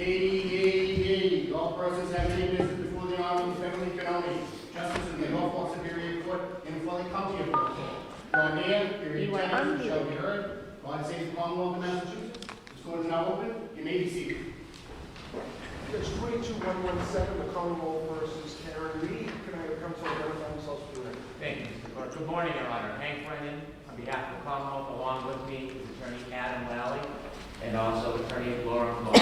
Yea. All persons having any business before the honorable Beverly County Justice in the Norfolk Superior Court in Fulton County of Norfolk. Your name, your intentions shall be heard. God save the Commonwealth of Massachusetts. This court is now open. You may be seated. It's 22117, the Commonwealth versus Karen Reed. Can I come to identify themselves for the record? Thank you, Mr. Clerk. Good morning, Your Honor. Hank Brennan, on behalf of the Commonwealth, along with me is Attorney Adam Lally and also Attorney Laura Moore.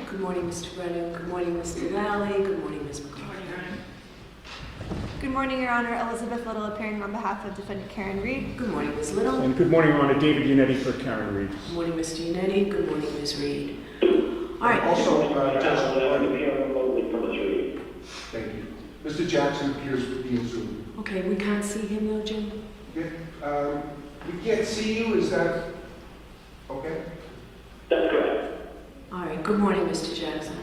Good morning, Mr. Brennan. Good morning, Mr. Lally. Good morning, Ms. McCarthy. Good morning, Your Honor. Elizabeth Little appearing on behalf of Defendant Karen Reed. Good morning, Ms. Little. And good morning, Your Honor. David Unetti for Karen Reed. Good morning, Mr. Unetti. Good morning, Ms. Reed. All right. Also, Judge appearing remotely from Ms. Reed. thank you. Mr. Jackson appears via Zoom. Okay, we can't see him though, Jim? Okay, we can't see you, is that okay? That's correct. All right. Good morning, Mr. Jackson.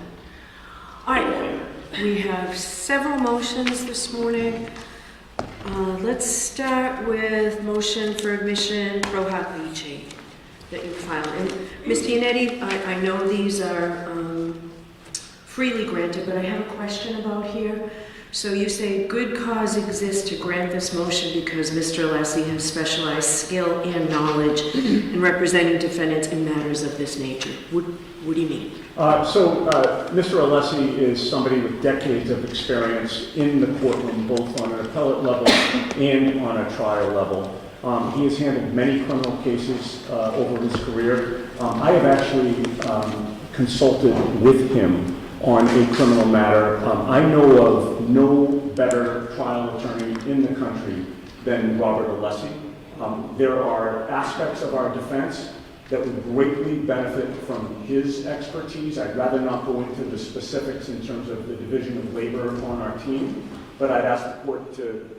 All right. We have several motions this morning. Let's start with motion for admission pro hac vice that you filed. And Mr. Unetti, I know these are freely granted, but I have a question about here. So you say good cause exists to grant this motion because Mr. Alessi has specialized skill and knowledge in representing defendants in matters of this nature. What do you mean? Mr. Alessi is somebody with decades of experience in the courtroom, both on an appellate level and on a trial level. He has handled many criminal cases over his career. I have actually consulted with him on a criminal matter. I know of no better trial attorney in the country than Robert Alessi. There are aspects of our defense that would greatly benefit from his expertise. I'd rather not go into the specifics in terms of the division of labor on our team, but I'd ask the court to,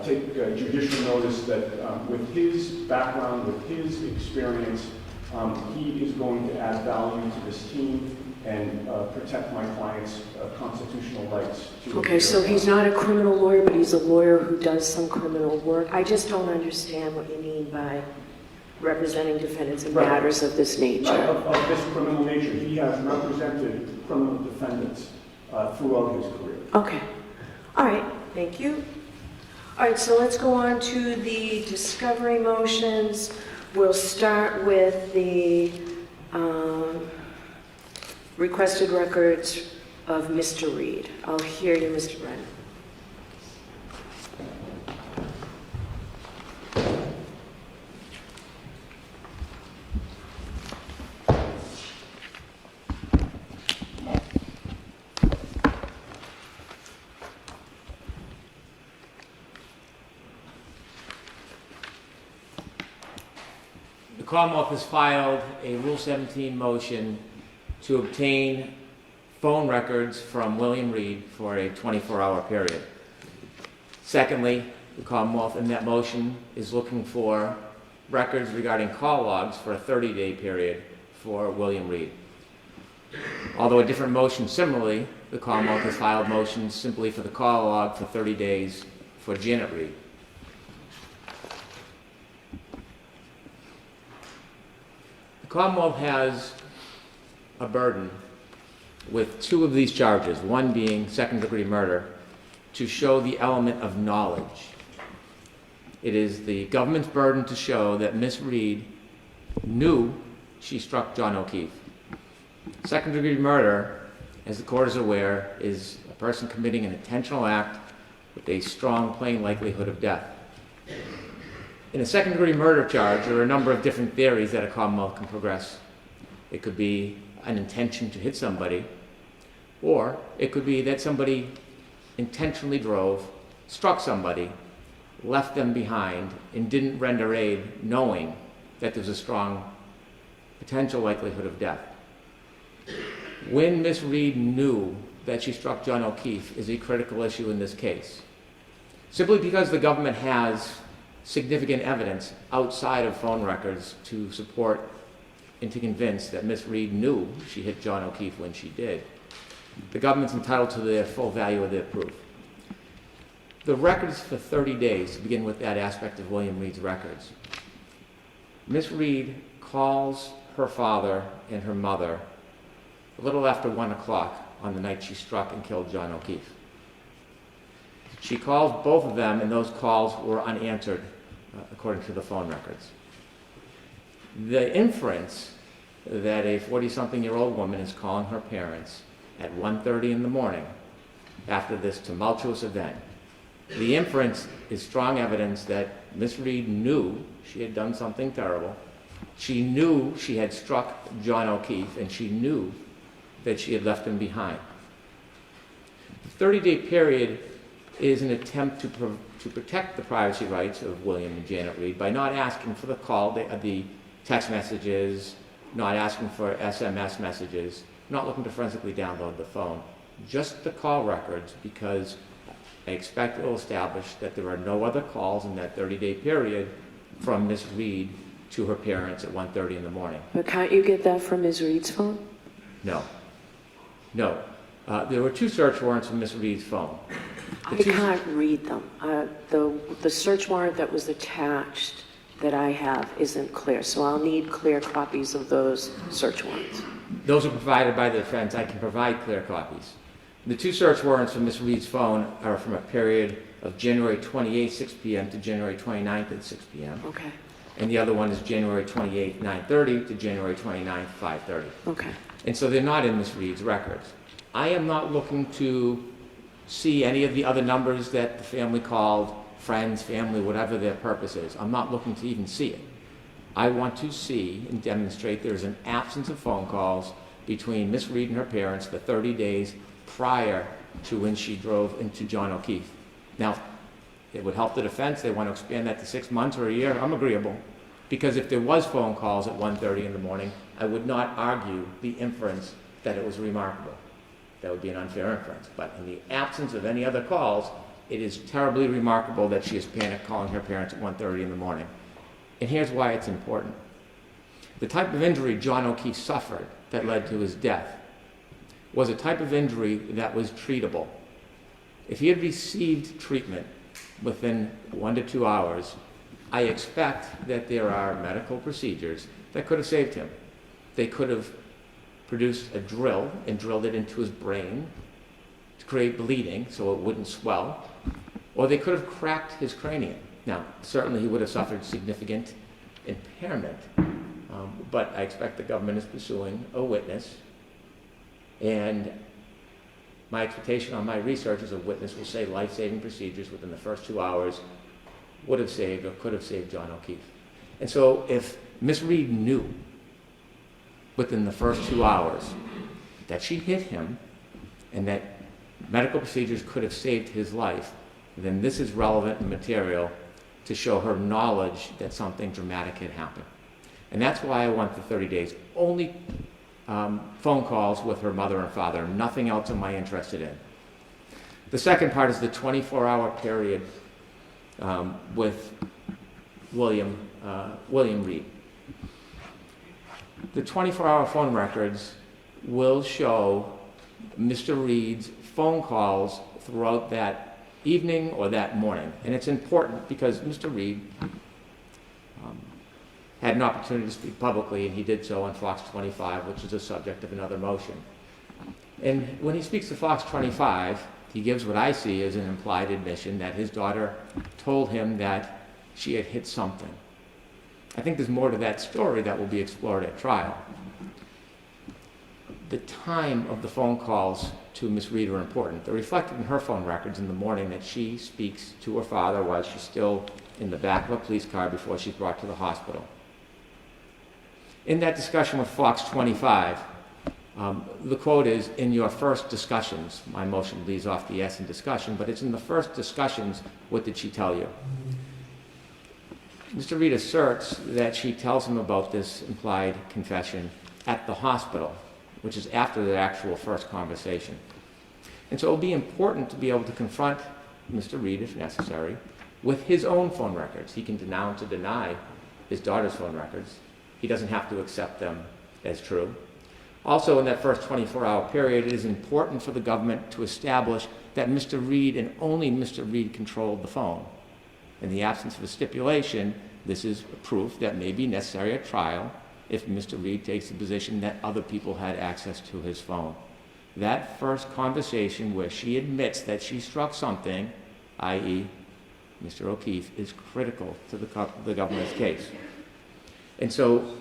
take judicial notice that with his background, with his experience, he is going to add value to this team and protect my client's constitutional rights. Okay, so he's not a criminal lawyer, but he's a lawyer who does some criminal work. I just don't understand what you mean by representing defendants in matters of this nature. Right, of this criminal nature. He has represented criminal defendants throughout his career. Okay. All right. Thank you. All right, so let's go on to the discovery motions. We'll start with the requested records of Mr. Reed. I'll hear you, Mr. Brennan. The Commonwealth has filed a Rule 17 motion to obtain phone records from William Reed for a 24-hour period. Secondly, the Commonwealth in that motion is looking for records regarding call logs for a 30-day period for William Reed. Although a different motion similarly, the Commonwealth has filed motions simply for the call log for 30 days for Janet Reed. The Commonwealth has a burden with two of these charges, one being second-degree murder, to show the element of knowledge. It is the government's burden to show that Miss Reed knew she struck John O'Keefe. Second-degree murder, as the court is aware, is a person committing an intentional act with a strong, plain likelihood of death. In a second-degree murder charge, there are a number of different theories that a Commonwealth can progress. It could be an intention to hit somebody, or it could be that somebody intentionally drove, struck somebody, left them behind, and didn't render aid knowing that there's a strong potential likelihood of death. When Miss Reed knew that she struck John O'Keefe is a critical issue in this case. Simply because the government has significant evidence outside of phone records to support and to convince that Miss Reed knew she hit John O'Keefe when she did, the government's entitled to the full value of their proof. The records for 30 days, to begin with that aspect of William Reed's records. Miss Reed calls her father and her mother a little after 1 o'clock on the night she struck and killed John O'Keefe. She called both of them, and those calls were unanswered, according to the phone records. The inference that a 40-something-year-old woman is calling her parents at 1:30 in the morning after this tumultuous event, the inference is strong evidence that Miss Reed knew she had done something terrible. She knew she had struck John O'Keefe, and she knew that she had left him behind. The 30-day period is an attempt to protect the privacy rights of William and Janet Reed by not asking for the call, the text messages, not asking for SMS messages, not looking to forensically download the phone, just the call records, because I expect it will establish that there are no other calls in that 30-day period from Miss Reed to her parents at 1:30 in the morning. But can't you get that from Ms. Reed's phone? No. No. There were 2 search warrants from Miss Reed's phone. I can't read them. The search warrant that was attached that I have isn't clear, so I'll need clear copies of those search warrants. Those are provided by the defense. I can provide clear copies. The 2 search warrants from Miss Reed's phone are from a period of January 28, 6 p.m. to January 29th at 6 p.m. Okay. And the other one is January 28th, 9:30 to January 29th, 5:30. Okay. And so they're not in Miss Reed's records. I am not looking to see any of the other numbers that the family called, friends, family, whatever their purpose is. I'm not looking to even see it. I want to see and demonstrate there's an absence of phone calls between Miss Reed and her parents the 30 days prior to when she drove into John O'Keefe. Now, it would help the defense. They want to expand that to 6 months or a year. I'm agreeable. Because if there was phone calls at 1:30 in the morning, I would not argue the inference that it was remarkable. That would be an unfair inference. But in the absence of any other calls, it is terribly remarkable that she is panic calling her parents at 1:30 in the morning. And here's why it's important. The type of injury John O'Keefe suffered that led to his death was a type of injury that was treatable. If he had received treatment within 1 to 2 hours, I expect that there are medical procedures that could have saved him. They could have produced a drill and drilled it into his brain to create bleeding so it wouldn't swell, or they could have cracked his cranium. Now, certainly he would have suffered significant impairment, but I expect the government is pursuing a witness, and my expectation on my research is a witness will say life-saving procedures within the first 2 hours would have saved or could have saved John O'Keefe. And so if Miss Reed knew within the first 2 hours that she hit him and that medical procedures could have saved his life, then this is relevant material to show her knowledge that something dramatic had happened. And that's why I want the 30 days. Only phone calls with her mother and father. Nothing else am I interested in. The second part is the 24-hour period with William Reed. The 24-hour phone records will show Mr. Reed's phone calls throughout that evening or that morning. And it's important because Mr. Reed had an opportunity to speak publicly, and he did so on Fox 25, which is the subject of another motion. And when he speaks to Fox 25, he gives what I see as an implied admission that his daughter told him that she had hit something. I think there's more to that story that will be explored at trial. The time of the phone calls to Miss Reed are important. They're reflected in her phone records in the morning that she speaks to her father while she's still in the back of a police car before she's brought to the hospital. In that discussion with Fox 25, the quote is, in your first discussions, my motion leaves off the S in discussion, but it's in the first discussions, what did she tell you? Mr. Reed asserts that she tells him about this implied confession at the hospital, which is after the actual first conversation. And so it will be important to be able to confront Mr. Reed, if necessary, with his own phone records. He can denounce or deny his daughter's phone records. He doesn't have to accept them as true. Also, in that first 24-hour period, it is important for the government to establish that Mr. Reed and only Mr. Reed controlled the phone. In the absence of a stipulation, this is proof that may be necessary at trial if Mr. Reed takes the position that other people had access to his phone. That first conversation where she admits that she struck something, i.e. Mr. O'Keefe, is critical to the government's case. And so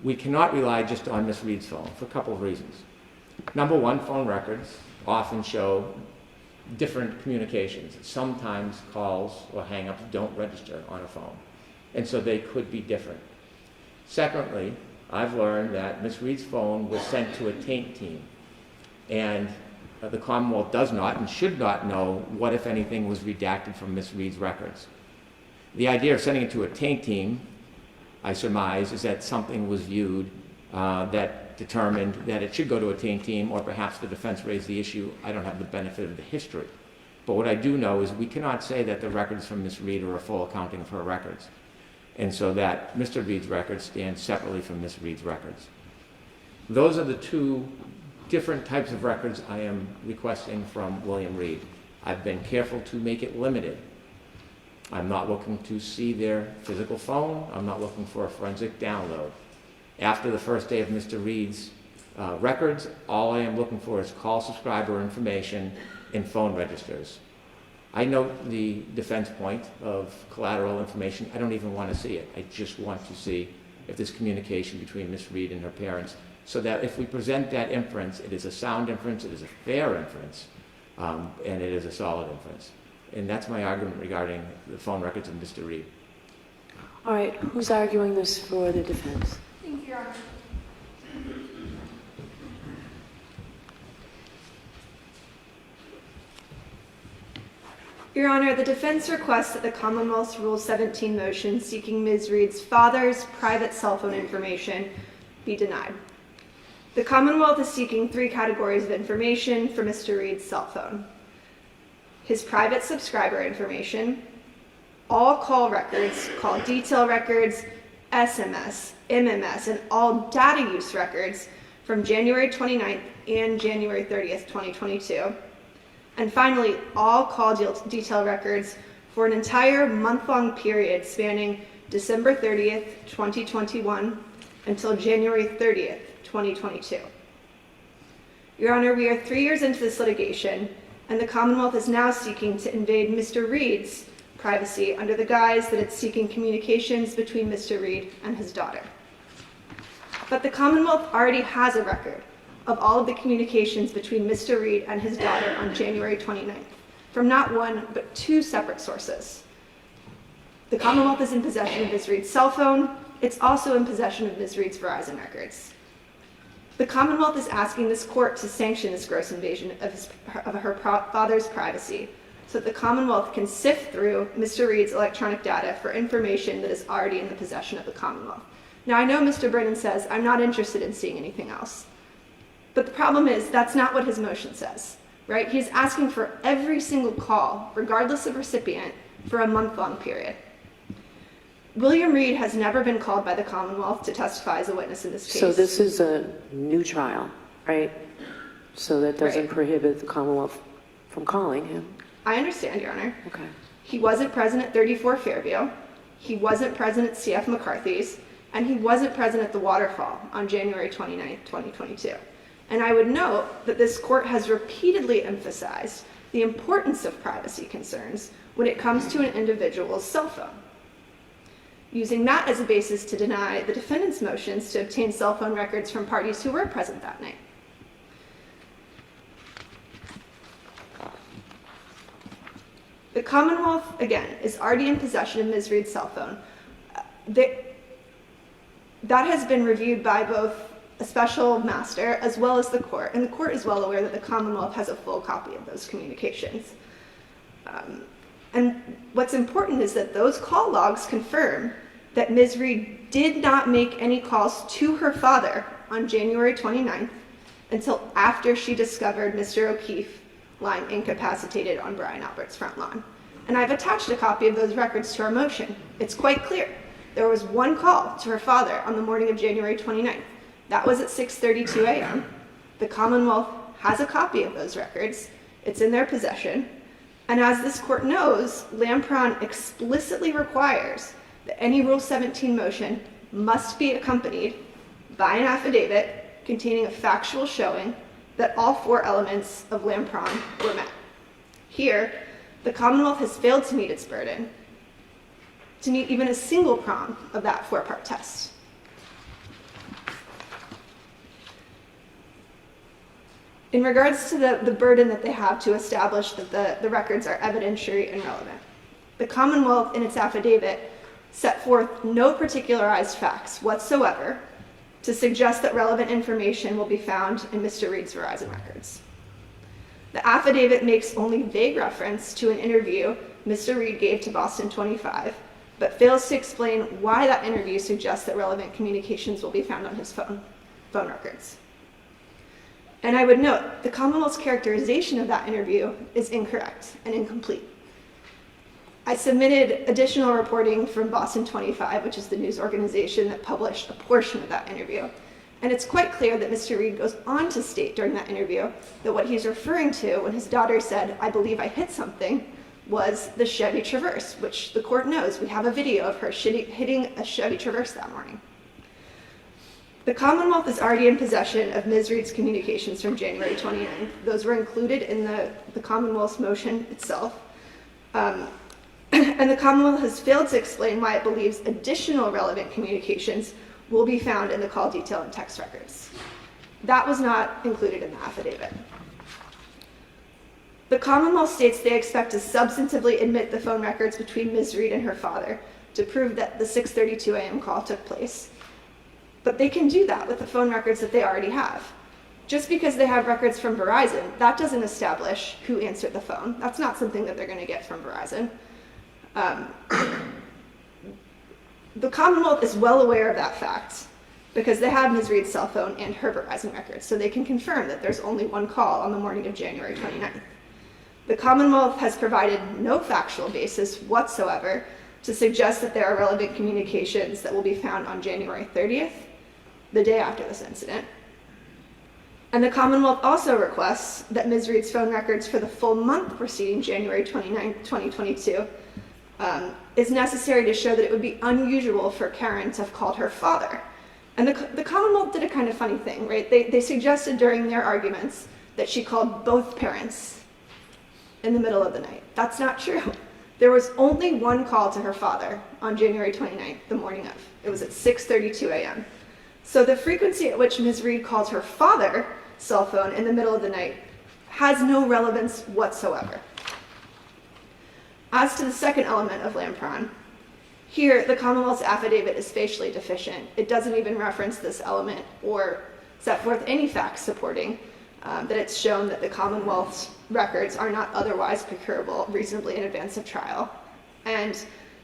we cannot rely just on Ms. Reed's phone for a couple of reasons. Number one, phone records often show different communications. Sometimes calls or hang-ups don't register on a phone, and so they could be different. Secondly, I've learned that Ms. Reed's phone was sent to a taint team, and the Commonwealth does not and should not know what, if anything, was redacted from Ms. Reed's records. The idea of sending it to a taint team, I surmise, is that something was viewed that determined that it should go to a taint team, or perhaps the defense raised the issue. I don't have the benefit of the history. But what I do know is we cannot say that the records from Ms. Reed are a full accounting of her records, and so that Mr. Reed's records stand separately from Ms. Reed's records. Those are the two different types of records I am requesting from William Reed. I've been careful to make it limited. I'm not looking to see their physical phone. I'm not looking for a forensic download. After the first day of Mr. Reed's records, all I am looking for is call subscriber information and phone registers. I note the defense point of collateral information. I don't even want to see it. I just want to see if there's communication between Ms. Reed and her parents, so that if we present that inference, it is a sound inference, it is a fair inference, and it is a solid inference. And that's my argument regarding the phone records of Mr. Reed. All right, who's arguing this for the defense? Thank you, Your Honor. Your Honor, the defense requests that the Commonwealth's Rule 17 motion seeking Ms. Reed's father's private cell phone information be denied. The Commonwealth is seeking 3 categories of information for Mr. Reed's cell phone: his private subscriber information, all call records, call detail records, SMS, MMS, and all data use records from January 29th and January 30th, 2022. And finally, all call detail records for an entire month-long period spanning December 30th, 2021 until January 30th, 2022. Your Honor, we are 3 years into this litigation, and the Commonwealth is now seeking to invade Mr. Reed's privacy under the guise that it's seeking communications between Mr. Reed and his daughter. But the Commonwealth already has a record of all of the communications between Mr. Reed and his daughter on January 29th, from not one, but 2 separate sources. The Commonwealth is in possession of Ms. Reed's cell phone. It's also in possession of Ms. Reed's Verizon records. The Commonwealth is asking this court to sanction this gross invasion of her father's privacy, so that the Commonwealth can sift through Mr. Reed's electronic data for information that is already in the possession of the Commonwealth. Now, I know Mr. Brennan says, I'm not interested in seeing anything else. But the problem is, that's not what his motion says, right? He's asking for every single call, regardless of recipient, for a month-long period. William Reed has never been called by the Commonwealth to testify as a witness in this case. So this is a new trial, right? So that doesn't Right. prohibit the Commonwealth from calling him. I understand, Your Honor. Okay. He wasn't present at 34 Fairview. He wasn't present at CF McCarthy's. And he wasn't present at the waterfall on January 29th, 2022. And I would note that this court has repeatedly emphasized the importance of privacy concerns when it comes to an individual's cell phone, using that as a basis to deny the defendant's motions to obtain cell phone records from parties who were present that night. The Commonwealth, again, is already in possession of Ms. Reed's cell phone. That has been reviewed by both a special master as well as the court, and the court is well aware that the Commonwealth has a full copy of those communications. And what's important is that those call logs confirm that Ms. Reed did not make any calls to her father on January 29th until after she discovered Mr. O'Keefe lying incapacitated on Brian Albert's front lawn. And I've attached a copy of those records to our motion. It's quite clear. There was one call to her father on the morning of January 29th. That was at 6:32 a.m. The Commonwealth has a copy of those records. It's in their possession. And as this court knows, Lampron explicitly requires that any Rule 17 motion must be accompanied by an affidavit containing a factual showing that all 4 elements of Lampron were met. Here, the Commonwealth has failed to meet its burden to meet even a single prong of that 4-part test. In regards to the burden that they have to establish that the records are evidentiary and relevant, the Commonwealth in its affidavit set forth no particularized facts whatsoever to suggest that relevant information will be found in Mr. Reed's Verizon records. The affidavit makes only vague reference to an interview Mr. Reed gave to Boston 25, but fails to explain why that interview suggests that relevant communications will be found on his phone records. And I would note, the Commonwealth's characterization of that interview is incorrect and incomplete. I submitted additional reporting from Boston 25, which is the news organization that published a portion of that interview. And it's quite clear that Mr. Reed goes on to state during that interview that what he's referring to when his daughter said, "I believe I hit something," was the Chevy Traverse, which the court knows. We have a video of her hitting a Chevy Traverse that morning. The Commonwealth is already in possession of Ms. Reed's communications from January 29th. Those were included in the Commonwealth's motion itself. And the Commonwealth has failed to explain why it believes additional relevant communications will be found in the call detail and text records. That was not included in the affidavit. The Commonwealth states they expect to substantively admit the phone records between Ms. Reed and her father to prove that the 6:32 a.m. call took place. But they can do that with the phone records that they already have. Just because they have records from Verizon, that doesn't establish who answered the phone. That's not something that they're going to get from Verizon. The Commonwealth is well aware of that fact because they have Ms. Reed's cell phone and her Verizon records, so they can confirm that there's only one call on the morning of January 29th. The Commonwealth has provided no factual basis whatsoever to suggest that there are relevant communications that will be found on January 30th, the day after this incident. And the Commonwealth also requests that Ms. Reed's phone records for the full month preceding January 29, 2022 is necessary to show that it would be unusual for Karen to have called her father. And the Commonwealth did a kind of funny thing, right? They suggested during their arguments that she called both parents in the middle of the night. That's not true. There was only one call to her father on January 29th, the morning of. It was at 6:32 a.m. So the frequency at which Ms. Reed calls her father's cell phone in the middle of the night has no relevance whatsoever. As to the second element of Lampron, here the Commonwealth's affidavit is facially deficient. It doesn't even reference this element or set forth any facts supporting that it's shown that the Commonwealth's records are not otherwise procurable reasonably in advance of trial. And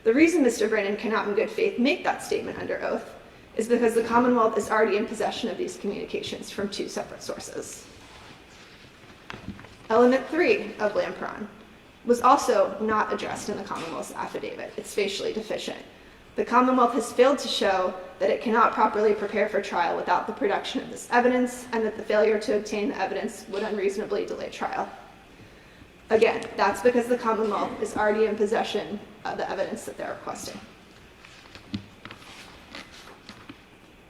the reason Mr. Brennan cannot in good faith make that statement under oath is because the Commonwealth is already in possession of these communications from 2 separate sources. Element 3 of Lampron was also not addressed in the Commonwealth's affidavit. It's facially deficient. The Commonwealth has failed to show that it cannot properly prepare for trial without the production of this evidence, and that the failure to obtain the evidence would unreasonably delay trial. Again, that's because the Commonwealth is already in possession of the evidence that they're requesting.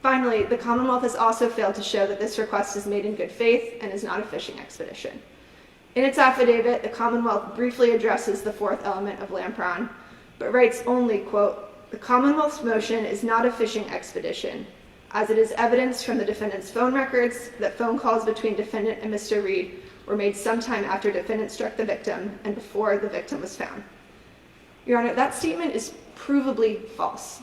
Finally, the Commonwealth has also failed to show that this request is made in good faith and is not a fishing expedition. In its affidavit, the Commonwealth briefly addresses the 4th element of Lampron, but writes only, quote, "The Commonwealth's motion is not a fishing expedition, as it is evidence from the defendant's phone records that phone calls between defendant and Mr. Reed were made sometime after defendant struck the victim and before the victim was found." Your Honor, that statement is provably false.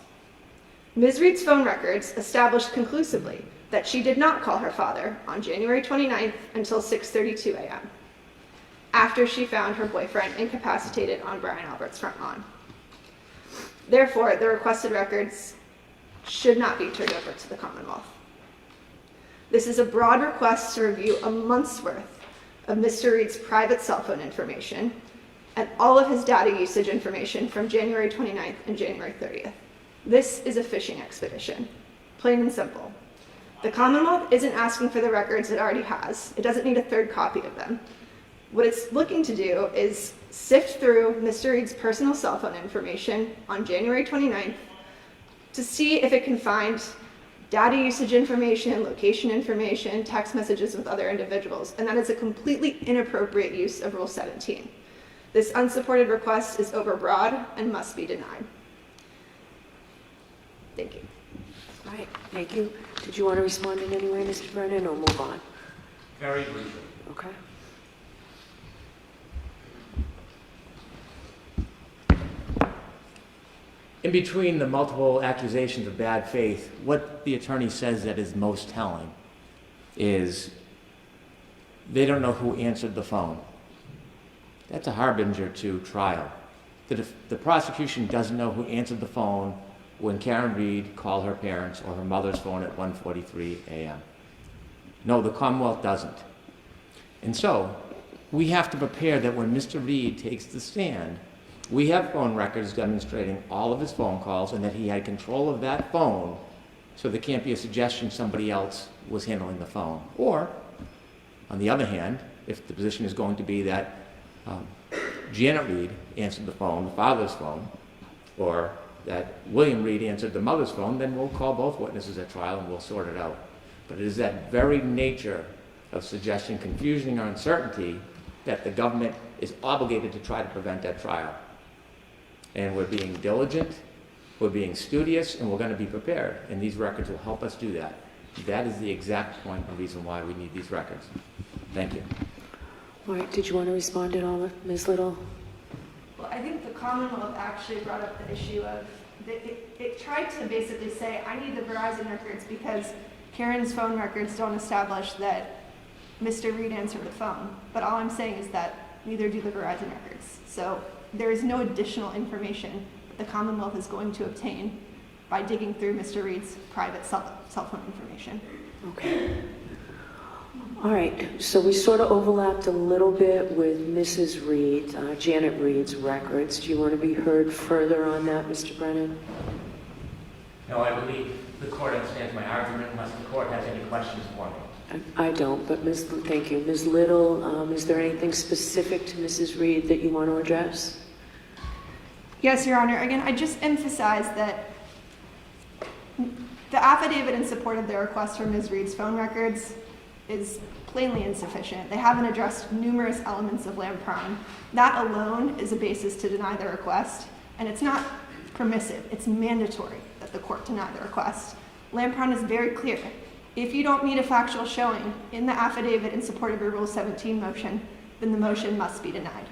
Ms. Reed's phone records established conclusively that she did not call her father on January 29th until 6:32 a.m., after she found her boyfriend incapacitated on Brian Albert's front lawn. Therefore, the requested records should not be turned over to the Commonwealth. This is a broad request to review a month's worth of Mr. Reed's private cell phone information and all of his data usage information from January 29th and January 30th. This is a fishing expedition, plain and simple. The Commonwealth isn't asking for the records it already has. It doesn't need a 3rd copy of them. What it's looking to do is sift through Mr. Reed's personal cell phone information on January 29th to see if it can find data usage information, location information, text messages with other individuals, and that is a completely inappropriate use of Rule 17. This unsupported request is overbroad and must be denied. Thank you. All right, thank you. Did you want to respond in any way, Mr. Brennan, or move on? Very briefly. Okay. In between the multiple accusations of bad faith, what the attorney says that is most telling is they don't know who answered the phone. That's a harbinger to trial. The prosecution doesn't know who answered the phone when Karen Reed called her parents or her mother's phone at 1:43 a.m. No, the Commonwealth doesn't. And so we have to prepare that when Mr. Reed takes the stand, we have phone records demonstrating all of his phone calls and that he had control of that phone, so there can't be a suggestion somebody else was handling the phone. Or, on the other hand, if the position is going to be that Janet Reed answered the phone, the father's phone, or that William Reed answered the mother's phone, then we'll call both witnesses at trial and we'll sort it out. But it is that very nature of suggesting confusion or uncertainty that the government is obligated to try to prevent at trial. And we're being diligent, we're being studious, and we're going to be prepared. And these records will help us do that. That is the exact point and reason why we need these records. Thank you. All right, did you want to respond at all, Ms. Little? Well, I think the Commonwealth actually brought up the issue of, it tried to basically say, I need the Verizon records because Karen's phone records don't establish that Mr. Reed answered the phone. But all I'm saying is that neither do the Verizon records. So there is no additional information that the Commonwealth is going to obtain by digging through Mr. Reed's private cell phone information. Okay. All right, so we sort of overlapped a little bit with Mrs. Reed, Janet Reed's records. Do you want to be heard further on that, Mr. Brennan? No, I believe the court understands my argument unless the court has any questions for me. I don't, but thank you. Ms. Little, is there anything specific to Mrs. Reed that you want to address? Yes, Your Honor. Again, I just emphasize that the affidavit in support of their request for Ms. Reed's phone records is plainly insufficient. They haven't addressed numerous elements of land prime. That alone is a basis to deny their request, and it's not permissive. It's mandatory that the court deny the request. Land prime is very clear. If you don't meet a factual showing in the affidavit in support of your Rule 17 motion, then the motion must be denied.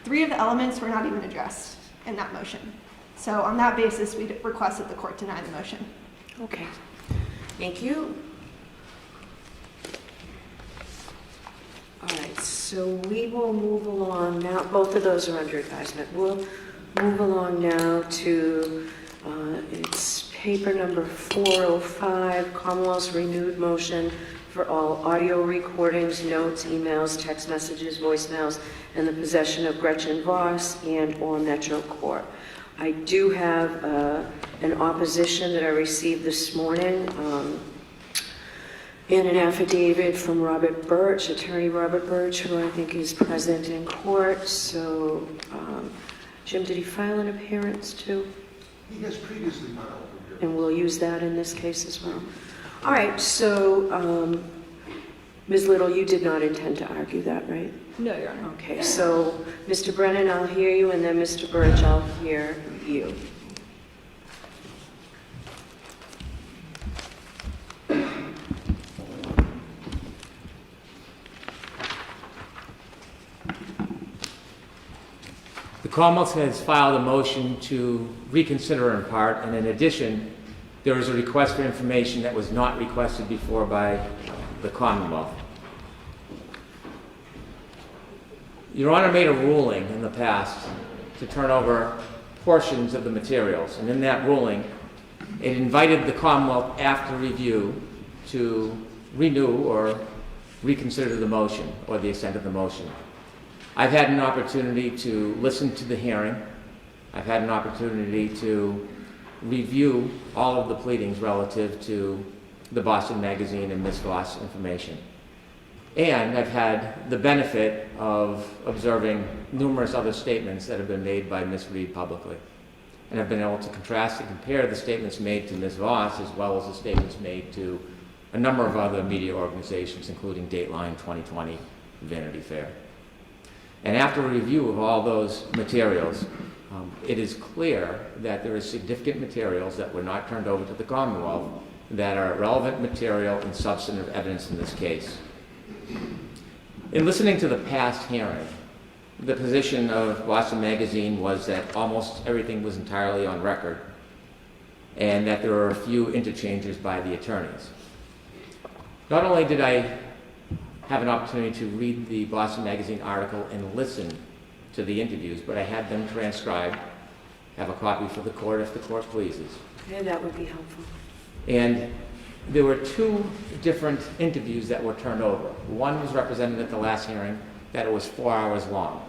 3 of the elements were not even addressed in that motion. So on that basis, we request that the court deny the motion. Okay, thank you. All right, so we will move along now. Both of those are under advisement. We'll move along now to it's paper number 405, Commonwealth's renewed motion for all audio recordings, notes, emails, text messages, voicemails, and the possession of Gretchen Voss and or Metro Corp. I do have an opposition that I received this morning in an affidavit from Robert Birch, attorney Robert Birch, who I think is present in court. So, Jim, did he file an appearance too? He has previously filed an appearance. And we'll use that in this case as well. All right, so Ms. Little, you did not intend to argue that, right? No, Your Honor. Okay, so Mr. Brennan, I'll hear you, and then Mr. Birch, I'll hear you. The Commonwealth has filed a motion to reconsider in part, and in addition, there is a request for information that was not requested before by the Commonwealth. Your Honor made a ruling in the past to turn over portions of the materials, and in that ruling, it invited the Commonwealth after review to renew or reconsider the motion or the assent of the motion. I've had an opportunity to listen to the hearing. I've had an opportunity to review all of the pleadings relative to the Boston Magazine and Ms. Voss information. And I've had the benefit of observing numerous other statements that have been made by Ms. Reed publicly. and have been able to contrast and compare the statements made to Ms. Voss as well as the statements made to a number of other media organizations, including Dateline, 2020, Vanity Fair. And after a review of all those materials, it is clear that there is significant materials that were not turned over to the Commonwealth that are relevant material and substantive evidence in this case. In listening to the past hearing, the position of Boston Magazine was that almost everything was entirely on record and that there were a few interchanges by the attorneys. Not only did I have an opportunity to read the Boston Magazine article and listen to the interviews, but I had them transcribed, have a copy for the court if the court pleases. Yeah, that would be helpful. And there were two different interviews that were turned over. One was represented at the last hearing, that it was 4 hours long.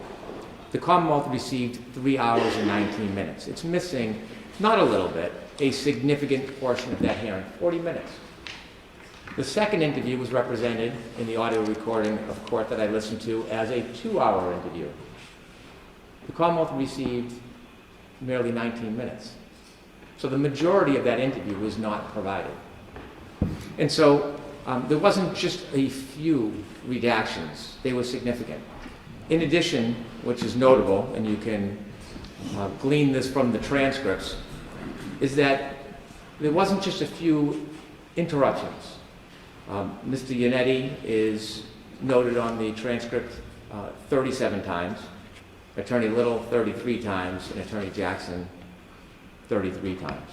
The Commonwealth received 3 hours and 19 minutes. It's missing, not a little bit, a significant portion of that hearing, 40 minutes. The second interview was represented in the audio recording of court that I listened to as a 2-hour interview. The Commonwealth received merely 19 minutes. So the majority of that interview was not provided. And so there wasn't just a few redactions, they were significant. In addition, which is notable, and you can glean this from the transcripts, is that there wasn't just a few interruptions. Mr. Yannetti is noted on the transcript 37 times, Attorney Little 33 times, and Attorney Jackson 33 times.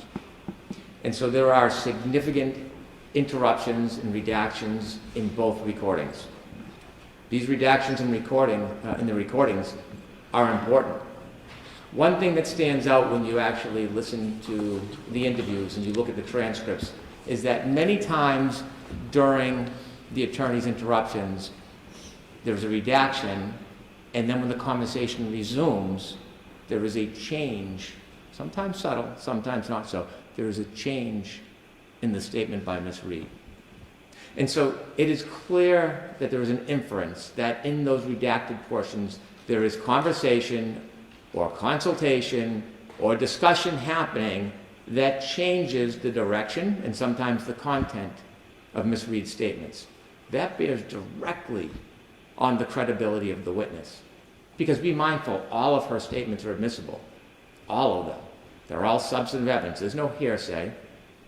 And so there are significant interruptions and redactions in both recordings. These redactions in the recordings are important. One thing that stands out when you actually listen to the interviews and you look at the transcripts is that many times during the attorney's interruptions, there's a redaction, and then when the conversation resumes, there is a change, sometimes subtle, sometimes not so. There is a change in the statement by Ms. Reed. And so it is clear that there is an inference that in those redacted portions, there is conversation or consultation or discussion happening that changes the direction and sometimes the content of Ms. Reed's statements. That bears directly on the credibility of the witness. Because be mindful, all of her statements are admissible. All of them. They're all substantive evidence. There's no hearsay.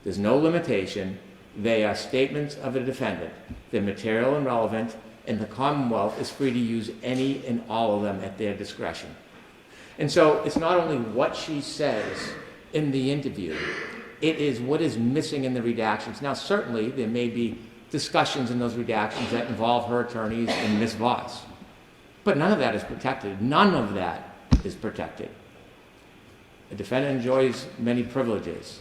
There's no limitation. They are statements of a defendant. They're material and relevant, and the Commonwealth is free to use any and all of them at their discretion. And so it's not only what she says in the interview, it is what is missing in the redactions. Now, certainly, there may be discussions in those redactions that involve her attorneys and Ms. Voss. But none of that is protected. None of that is protected. A defendant enjoys many privileges,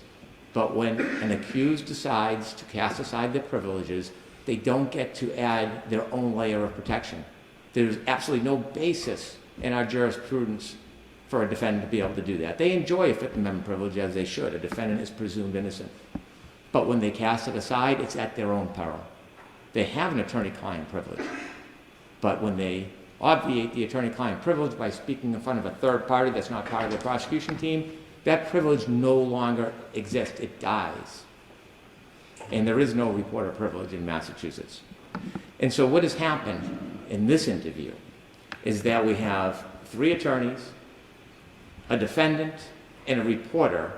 but when an accused decides to cast aside their privileges, they don't get to add their own layer of protection. There's absolutely no basis in our jurisprudence for a defendant to be able to do that. They enjoy a Fifth Amendment privilege as they should. A defendant is presumed innocent. But when they cast it aside, it's at their own peril. They have an attorney-client privilege. But when they obviate the attorney-client privilege by speaking in front of a third party that's not part of the prosecution team, that privilege no longer exists. It dies. And there is no reporter privilege in Massachusetts. And so what has happened in this interview is that we have 3 attorneys, a defendant, and a reporter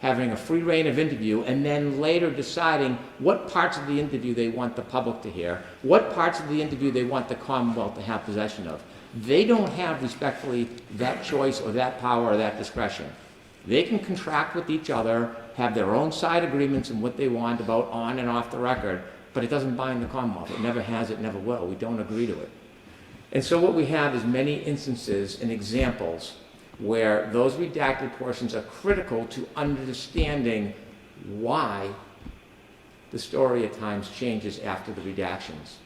having a free reign of interview, and then later deciding what parts of the interview they want the public to hear, what parts of the interview they want the Commonwealth to have possession of. They don't have, respectfully, that choice or that power or that discretion. They can contract with each other, have their own side agreements and what they want about on and off the record, but it doesn't bind the Commonwealth. It never has, it never will. We don't agree to it. And so what we have is many instances and examples where those redacted portions are critical to understanding why the story at times changes after the redactions.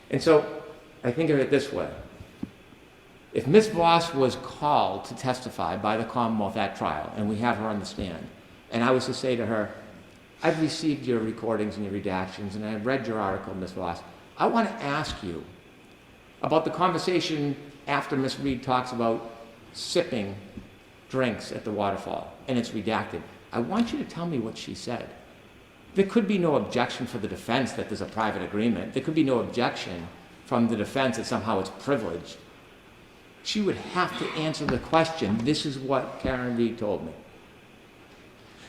And so I think of it this way. If Ms. Voss was called to testify by the Commonwealth at trial, and we have her on the stand, and I was to say to her, I've received your recordings and your redactions, and I've read your article, Ms. Voss. I want to ask you about the conversation after Ms. Reed talks about sipping drinks at the waterfall, and it's redacted. I want you to tell me what she said. There could be no objection for the defense that there's a private agreement. There could be no objection from the defense that somehow it's privileged. She would have to answer the question, this is what Karen Reed told me.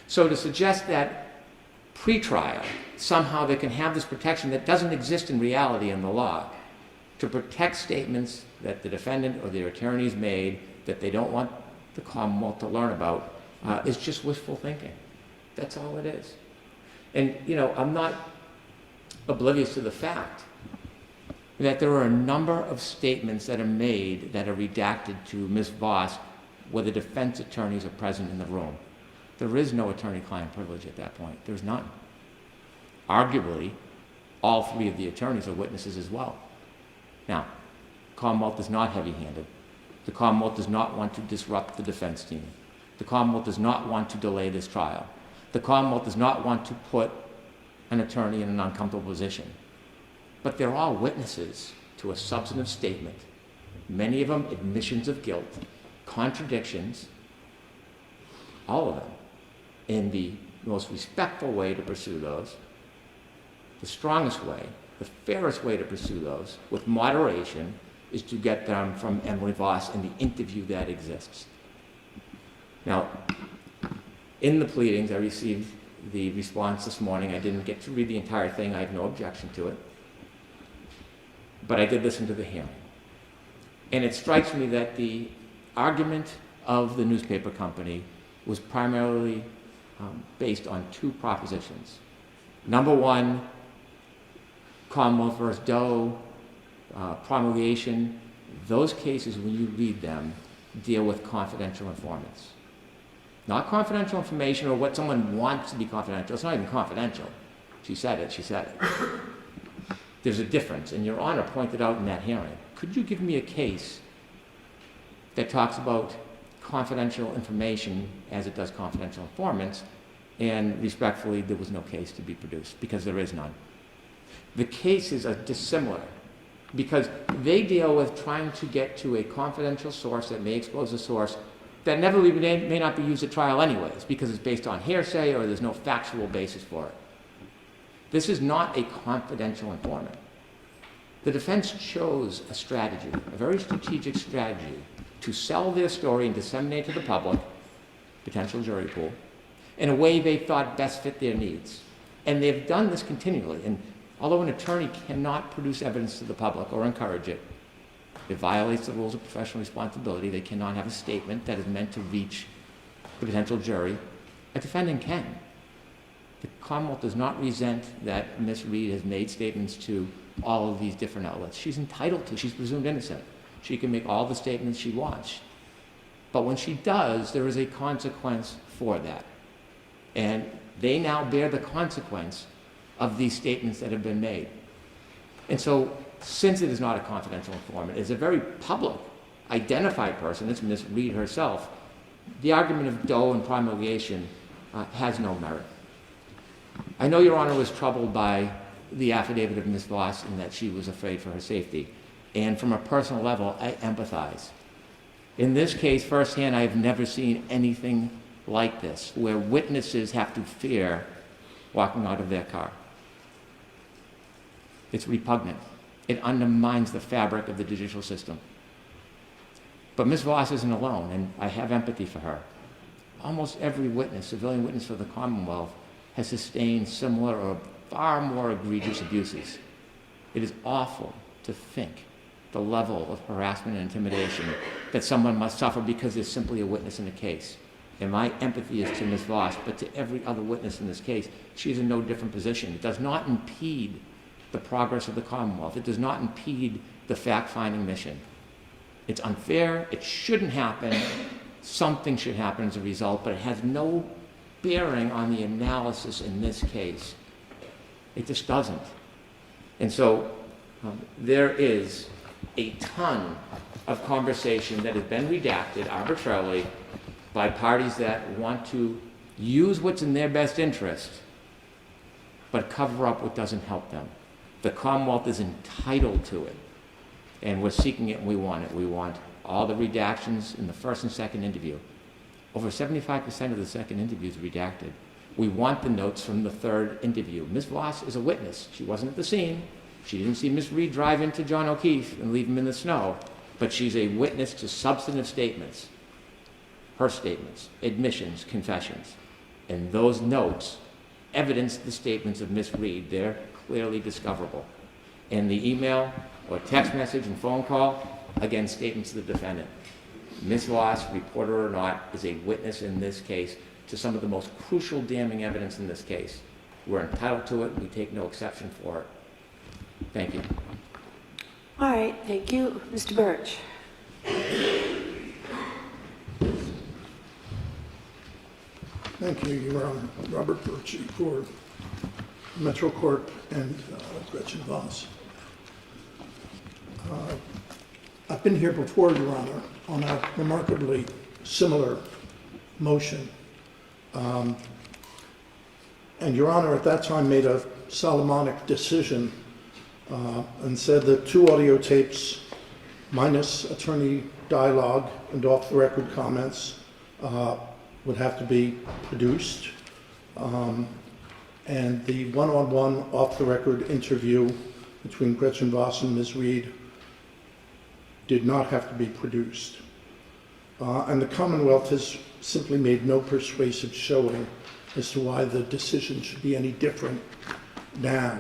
So to suggest that pre-trial, somehow they can have this protection that doesn't exist in reality in the law, to protect statements that the defendant or their attorneys made that they don't want the Commonwealth to learn about, is just wishful thinking. That's all it is. And, you know, I'm not oblivious to the fact that there are a number of statements that are made that are redacted to Ms. Voss where the defense attorneys are present in the room. There is no attorney-client privilege at that point. There's none. Arguably, all three of the attorneys are witnesses as well. Now, Commonwealth is not heavy-handed. The Commonwealth does not want to disrupt the defense team. The Commonwealth does not want to delay this trial. The Commonwealth does not want to put an attorney in an uncomfortable position. But they're all witnesses to a substantive statement, many of them admissions of guilt, contradictions, all of them, in the most respectful way to pursue those, the strongest way, the fairest way to pursue those, with moderation, is to get them from Emily Voss in the interview that exists. Now, in the pleadings, I received the response this morning. I didn't get to read the entire thing. I have no objection to it. But I did listen to the hearing. And it strikes me that the argument of the newspaper company was primarily based on two propositions. Number one, Commonwealth versus Doe, promulgation, those cases, when you read them, deal with confidential informants. Not confidential information or what someone wants to be confidential. It's not even confidential. She said it, she said it. There's a difference, and Your Honor pointed out in that hearing. Could you give me a case that talks about confidential information as it does confidential informants? And respectfully, there was no case to be produced, because there is none. The cases are dissimilar, because they deal with trying to get to a confidential source that may expose a source that may not be used at trial anyways, because it's based on hearsay or there's no factual basis for it. This is not a confidential informant. The defense chose a strategy, a very strategic strategy, to sell their story and disseminate to the public, potential jury pool, in a way they thought best fit their needs. And they've done this continually. And although an attorney cannot produce evidence to the public or encourage it, it violates the rules of professional responsibility. They cannot have a statement that is meant to reach the potential jury. A defendant can. The Commonwealth does not resent that Ms. Reed has made statements to all of these different outlets. She's entitled to. She's presumed innocent. She can make all the statements she wants. But when she does, there is a consequence for that. And they now bear the consequence of these statements that have been made. And so, since it is not a confidential informant, it's a very public, identified person, it's Ms. Reed herself, the argument of Doe and promulgation has no merit. I know Your Honor was troubled by the affidavit of Ms. Voss and that she was afraid for her safety. And from a personal level, I empathize. In this case, firsthand, I have never seen anything like this, where witnesses have to fear walking out of their car. It's repugnant. It undermines the fabric of the judicial system. But Ms. Voss isn't alone, and I have empathy for her. Almost every witness, civilian witness for the Commonwealth, has sustained similar or far more egregious abuses. It is awful to think the level of harassment and intimidation that someone must suffer because they're simply a witness in a case. And my empathy is to Ms. Voss, but to every other witness in this case, she's in no different position. It does not impede the progress of the Commonwealth. It does not impede the fact-finding mission. It's unfair. It shouldn't happen. Something should happen as a result, but it has no bearing on the analysis in this case. It just doesn't. And so there is a ton of conversation that has been redacted arbitrarily by parties that want to use what's in their best interest, but cover up what doesn't help them. The Commonwealth is entitled to it, and we're seeking it and we want it. We want all the redactions in the first and second interview. Over 75% of the second interview is redacted. We want the notes from the third interview. Ms. Voss is a witness. She wasn't at the scene. She didn't see Ms. Reed drive into John O'Keefe and leave him in the snow, but she's a witness to substantive statements, her statements, admissions, confessions. And those notes evidence the statements of Ms. Reed. They're clearly discoverable. And the email or text message and phone call, again, statements of the defendant. Ms. Voss, reporter or not, is a witness in this case to some of the most crucial damning evidence in this case. We're entitled to it. We take no exception for it. Thank you. All right, thank you. Mr. Birch. Thank you, Your Honor. Robert Birchie for Metro Court and Gretchen Voss. I've been here before, Your Honor, on a remarkably similar motion. And Your Honor, at that time, made a Solomonic decision and said that 2 audio tapes minus attorney dialogue and off-the-record comments would have to be produced. And the one-on-one off-the-record interview between Gretchen Voss and Ms. Reed did not have to be produced. And the Commonwealth has simply made no persuasive showing as to why the decision should be any different now.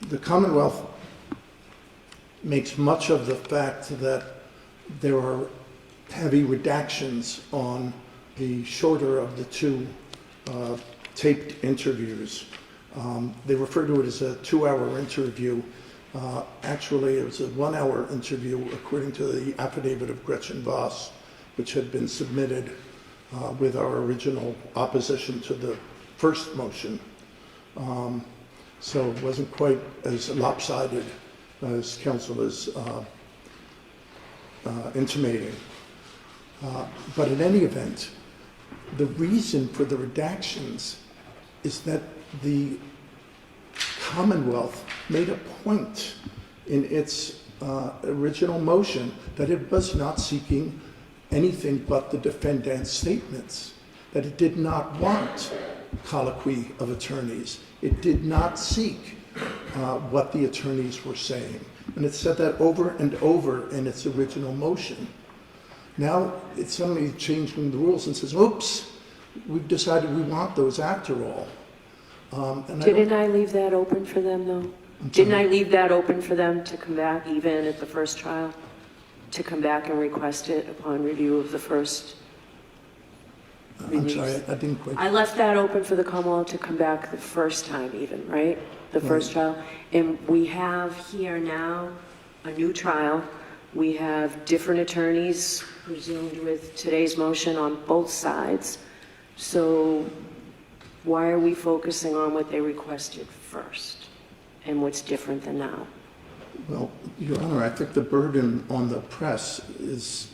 The Commonwealth makes much of the fact that there are heavy redactions on the shorter of the 2 taped interviews. They refer to it as a 2-hour interview. Actually, it was a 1-hour interview according to the affidavit of Gretchen Voss, which had been submitted with our original opposition to the first motion. So it wasn't quite as lopsided as counsel is intimating. But in any event, the reason for the redactions is that the Commonwealth made a point in its original motion that it was not seeking anything but the defendant's statements, that it did not want colloquy of attorneys. It did not seek what the attorneys were saying. And it said that over and over in its original motion. Now it's suddenly changing the rules and says, oops, we've decided we want those after all. Didn't I leave that open for them, though? Didn't I leave that open for them to come back, even at the first trial, to come back and request it upon review of the first release? I'm sorry, I didn't quite. I left that open for the Commonwealth to come back the first time even, right? The first trial. And we have here now a new trial. We have different attorneys presumed with today's motion on both sides. So why are we focusing on what they requested first and what's different than now? Well, Your Honor, I think the burden on the press is,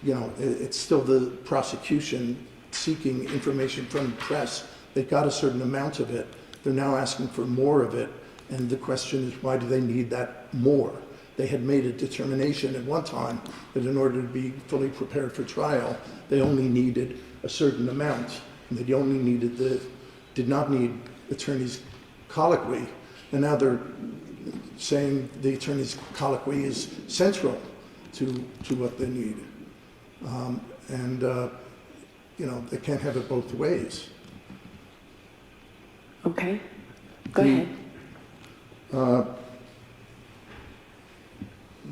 it's still the prosecution seeking information from the press. They got a certain amount of it. They're now asking for more of it. And the question is, why do they need that more? They had made a determination at one time that in order to be fully prepared for trial, they only needed a certain amount. And they only did not need attorney's colloquy. And now they're saying the attorney's colloquy is central to what they need. They can't have it both ways. Okay, go ahead.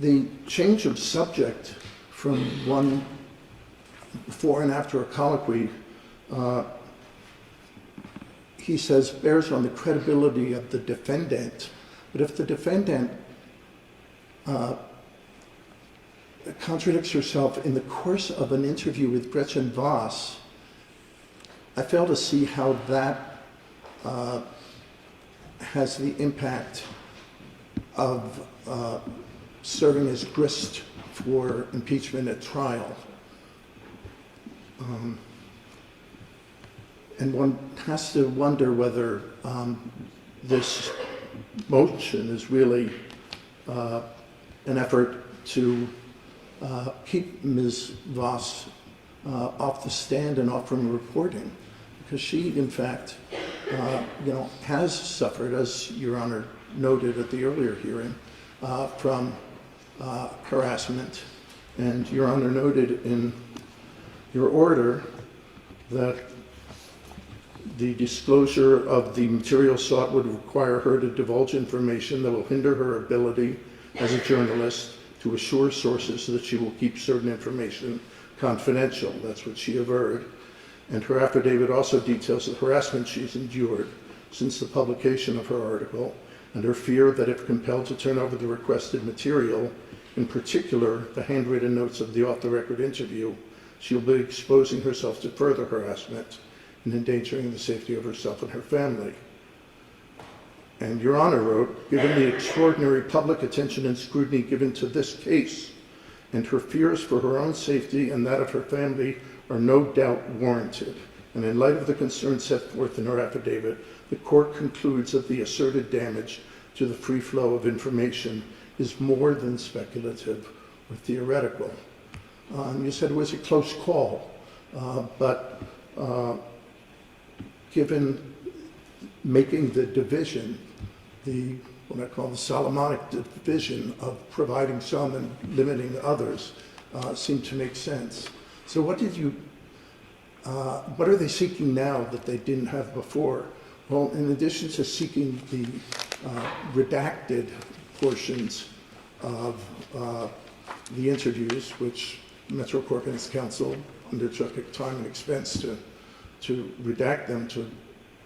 The change of subject from one before and after a colloquy, he says, bears on the credibility of the defendant. But if the defendant contradicts herself in the course of an interview with Gretchen Voss, I fail to see how that has the impact of serving as grist for impeachment at trial. And one has to wonder whether this motion is really an effort to keep Ms. Voss off the stand and off from reporting, because she, in fact, has suffered, as Your Honor noted at the earlier hearing, from harassment. And Your Honor noted in your order that the disclosure of the material sought would require her to divulge information that will hinder her ability as a journalist to assure sources that she will keep certain information confidential. That's what she averred. And her affidavit also details the harassment she's endured since the publication of her article, and her fear that if compelled to turn over the requested material, in particular the handwritten notes of the off-the-record interview, she'll be exposing herself to further harassment and endangering the safety of herself and her family. And Your Honor wrote, given the extraordinary public attention and scrutiny given to this case, and her fears for her own safety and that of her family are no doubt warranted. And in light of the concerns set forth in her affidavit, the court concludes that the asserted damage to the free flow of information is more than speculative or theoretical. You said it was a close call, but given making the division, what I call the Solomonic division of providing some and limiting others, seemed to make sense. So what are they seeking now that they didn't have before? Well, in addition to seeking the redacted portions of the interviews, which Metro Corporation's counsel undertook time and expense to redact them to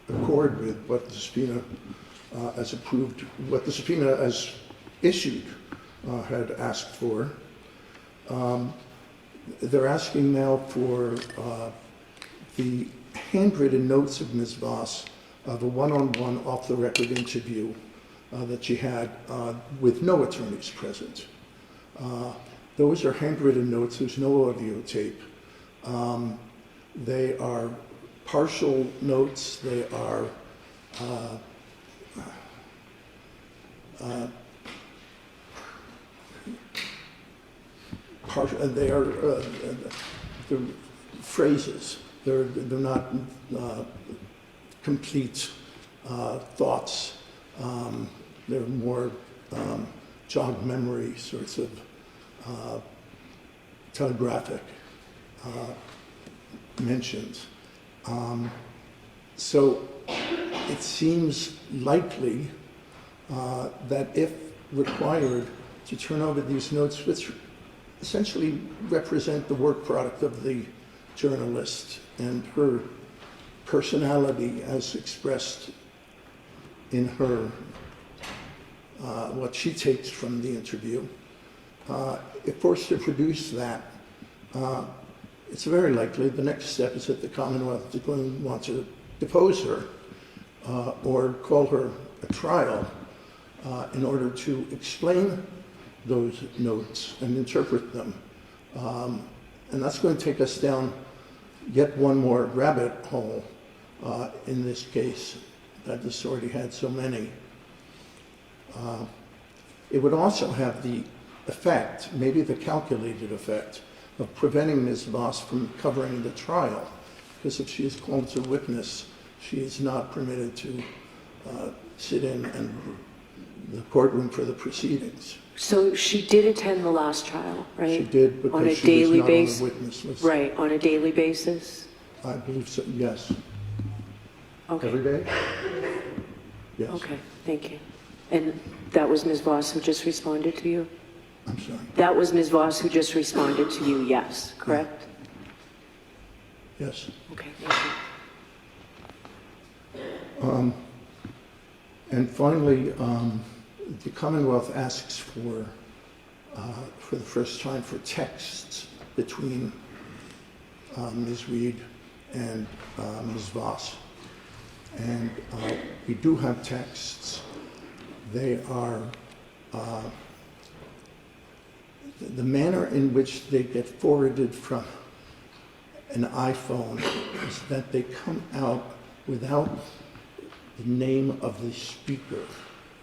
accord with what the subpoena as approved, what the subpoena as issued had asked for. They're asking now for the handwritten notes of Ms. Voss of a one-on-one off-the-record interview that she had with no attorneys present. Those are handwritten notes. There's no audio tape. They are partial notes. They are they're phrases. They're not complete thoughts. They're more jog memory sorts of telegraphic mentions. So it seems likely that if required to turn over these notes, which essentially represent the work product of the journalist and her personality as expressed in her, what she takes from the interview, if forced to produce that, it's very likely the next step is that the Commonwealth is going to want to depose her or call her a trial in order to explain those notes and interpret them. And that's going to take us down yet one more rabbit hole in this case. That this already had so many. It would also have the effect, maybe the calculated effect, of preventing Ms. Voss from covering the trial, because if she is called to witness, she is not permitted to sit in the courtroom for the proceedings. So she did attend the last trial, right? She did, because on a she daily was not basis. on the witness list. Right, on a daily basis? I believe so, yes. Okay. Every day? Yes. Okay, thank you. And that was Ms. Voss who just responded to you? I'm sorry. That was Ms. Voss who just responded to you, yes, correct? Yes. Okay, thank you. And finally, the Commonwealth asks for the first time, for texts between Ms. Reed and Ms. Voss. And we do have texts. They are, the manner in which they get forwarded from an iPhone is that they come out without the name of the speaker.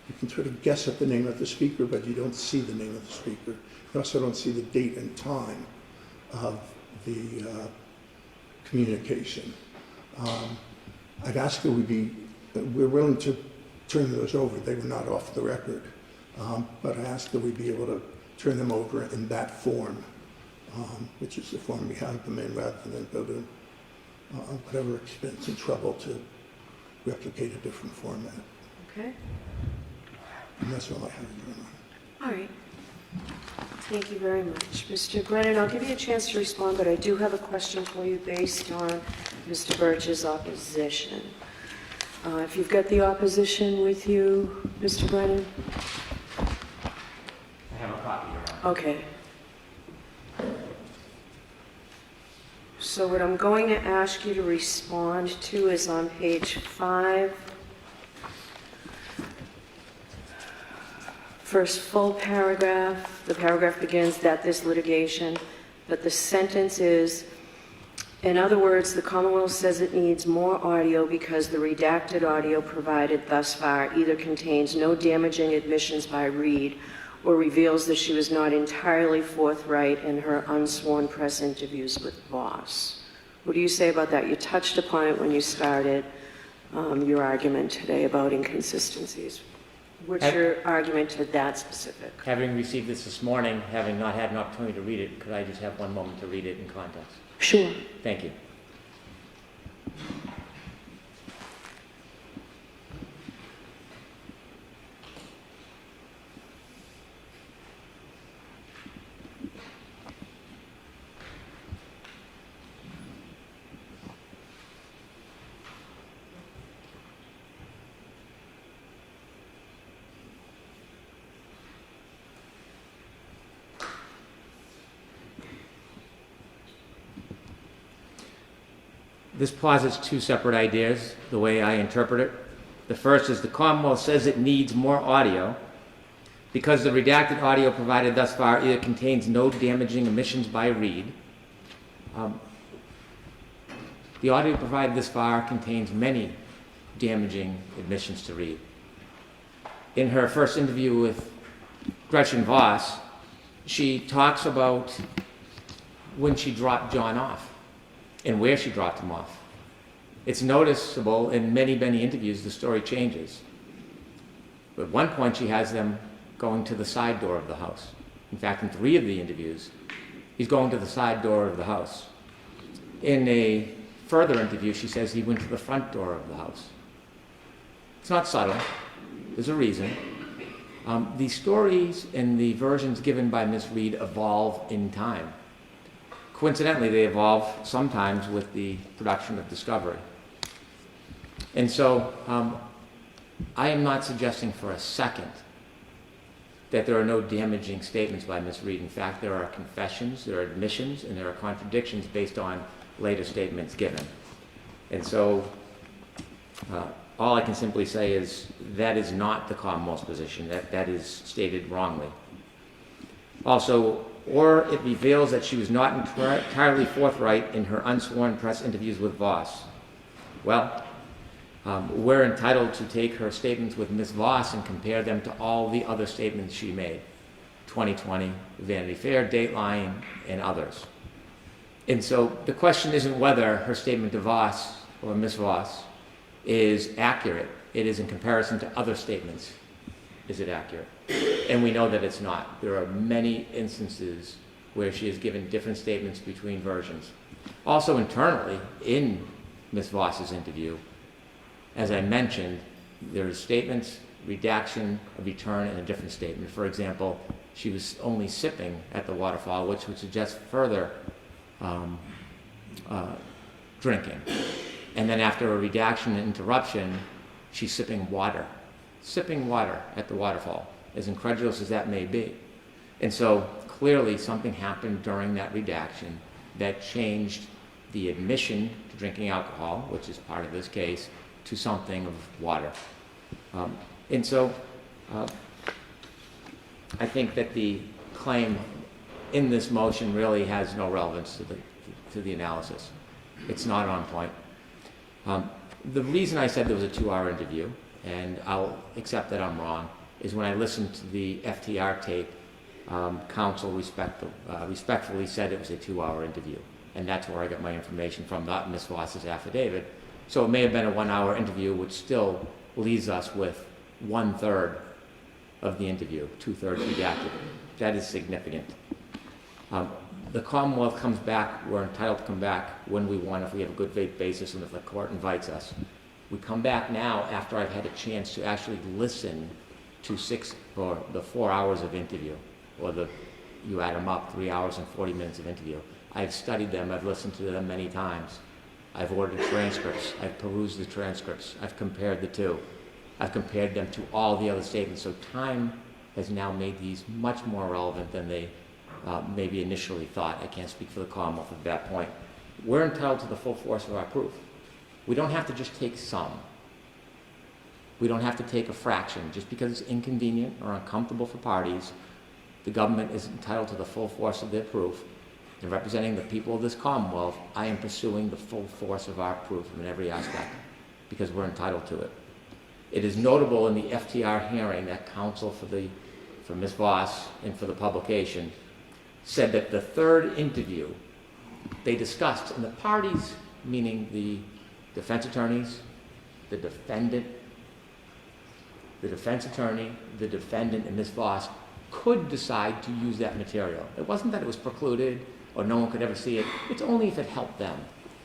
You can sort of guess at the name of the speaker, but you don't see the name of the speaker. You also don't see the date and time of the communication. I'd ask that we're willing to turn those over. They were not off the record. But I ask that we be able to turn them over in that form, which is the form we have them in, rather than go to whatever expense and trouble to replicate a different format. Okay, And that's all I have, Your Honor. all right. Thank you very much. Mr. Brennan, I'll give you a chance to respond, but I do have a question for you based on Mr. Birch's opposition. If you've got the opposition with you, Mr. Brennan? I have a copy, Your Honor. Okay. So what I'm going to ask you to respond to is on page 5. First full paragraph, the paragraph begins that this litigation, but the sentence is, in other words, the Commonwealth says it needs more audio because the redacted audio provided thus far either contains no damaging admissions by Reed or reveals that she was not entirely forthright in her unsworn press interviews with Voss. What do you say about that? You touched upon it when you started your argument today about inconsistencies. What's your argument to that specific? Having received this morning, having not had an opportunity to read it, could I just have one moment to read it in context? Sure. Thank you. This posits two separate ideas, the way I interpret it. The first is the Commonwealth says it needs more audio because the redacted audio provided thus far either contains no damaging omissions by Reed. The audio provided thus far contains many damaging admissions to Reed. In her first interview with Gretchen Voss, she talks about when she dropped John off and where she dropped him off. It's noticeable in many, many interviews the story changes. But at one point she has them going to the side door of the house. In fact, in 3 of the interviews, he's going to the side door of the house. In a further interview, she says he went to the front door of the house. It's not subtle. There's a reason. The stories and the versions given by Ms. Reed evolve in time. Coincidentally, they evolve sometimes with the production of Discovery. And so I am not suggesting for a second that there are no damaging statements by Ms. Reed. In fact, there are confessions, there are admissions, and there are contradictions based on later statements given. And so all I can simply say is that is not the Commonwealth's position. That is stated wrongly. Also, or it reveals that she was not entirely forthright in her unsworn press interviews with Voss. Well, we're entitled to take her statements with Ms. Voss and compare them to all the other statements she made. 2020, Vanity Fair, Dateline, and others. And so the question isn't whether her statement to Voss or Ms. Voss is accurate. It is in comparison to other statements. Is it accurate? And we know that it's not. There are many instances where she has given different statements between versions. Also internally, in Ms. Voss's interview, as I mentioned, there's statements, redaction, a return, and a different statement. For example, she was only sipping at the waterfall, which would suggest further drinking. And then after a redaction and interruption, she's sipping water at the waterfall, as incredulous as that may be. And so clearly something happened during that redaction that changed the admission to drinking alcohol, which is part of this case, to something of water. And so I think that the claim in this motion really has no relevance to the analysis. It's not on point. The reason I said there was a 2-hour interview, and I'll accept that I'm wrong, is when I listened to the FTR tape, counsel respectfully said it was a 2-hour interview. and that's where I got my information from, not Ms. Voss's affidavit. So it may have been a 1-hour interview, which still leaves us with 1/3 of the interview, 2/3 redacted. That is significant. The Commonwealth comes back, we're entitled to come back when we want, if we have a good faith basis and if the court invites us. We come back now after I've had a chance to actually listen to 4 hours of interview, or you add them up, 3 hours and 40 minutes of interview. I've studied them, I've listened to them many times. I've ordered transcripts, I've perused the transcripts, I've compared the two. I've compared them to all the other statements, so time has now made these much more relevant than they maybe initially thought. I can't speak for the Commonwealth at that point. We're entitled to the full force of our proof. We don't have to just take some. We don't have to take a fraction. Just because it's inconvenient or uncomfortable for parties, the government is entitled to the full force of their proof. In representing the people of this Commonwealth, I am pursuing the full force of our proof in every aspect, because we're entitled to it. It is notable in the FTR hearing that counsel for Ms. Voss and for the publication said that the third interview they discussed, and the parties, meaning the defense attorneys, the defendant, the defense attorney, the defendant, and Ms. Voss could decide to use that material. It wasn't that it was precluded or no one could ever see it. It's only if it helped them.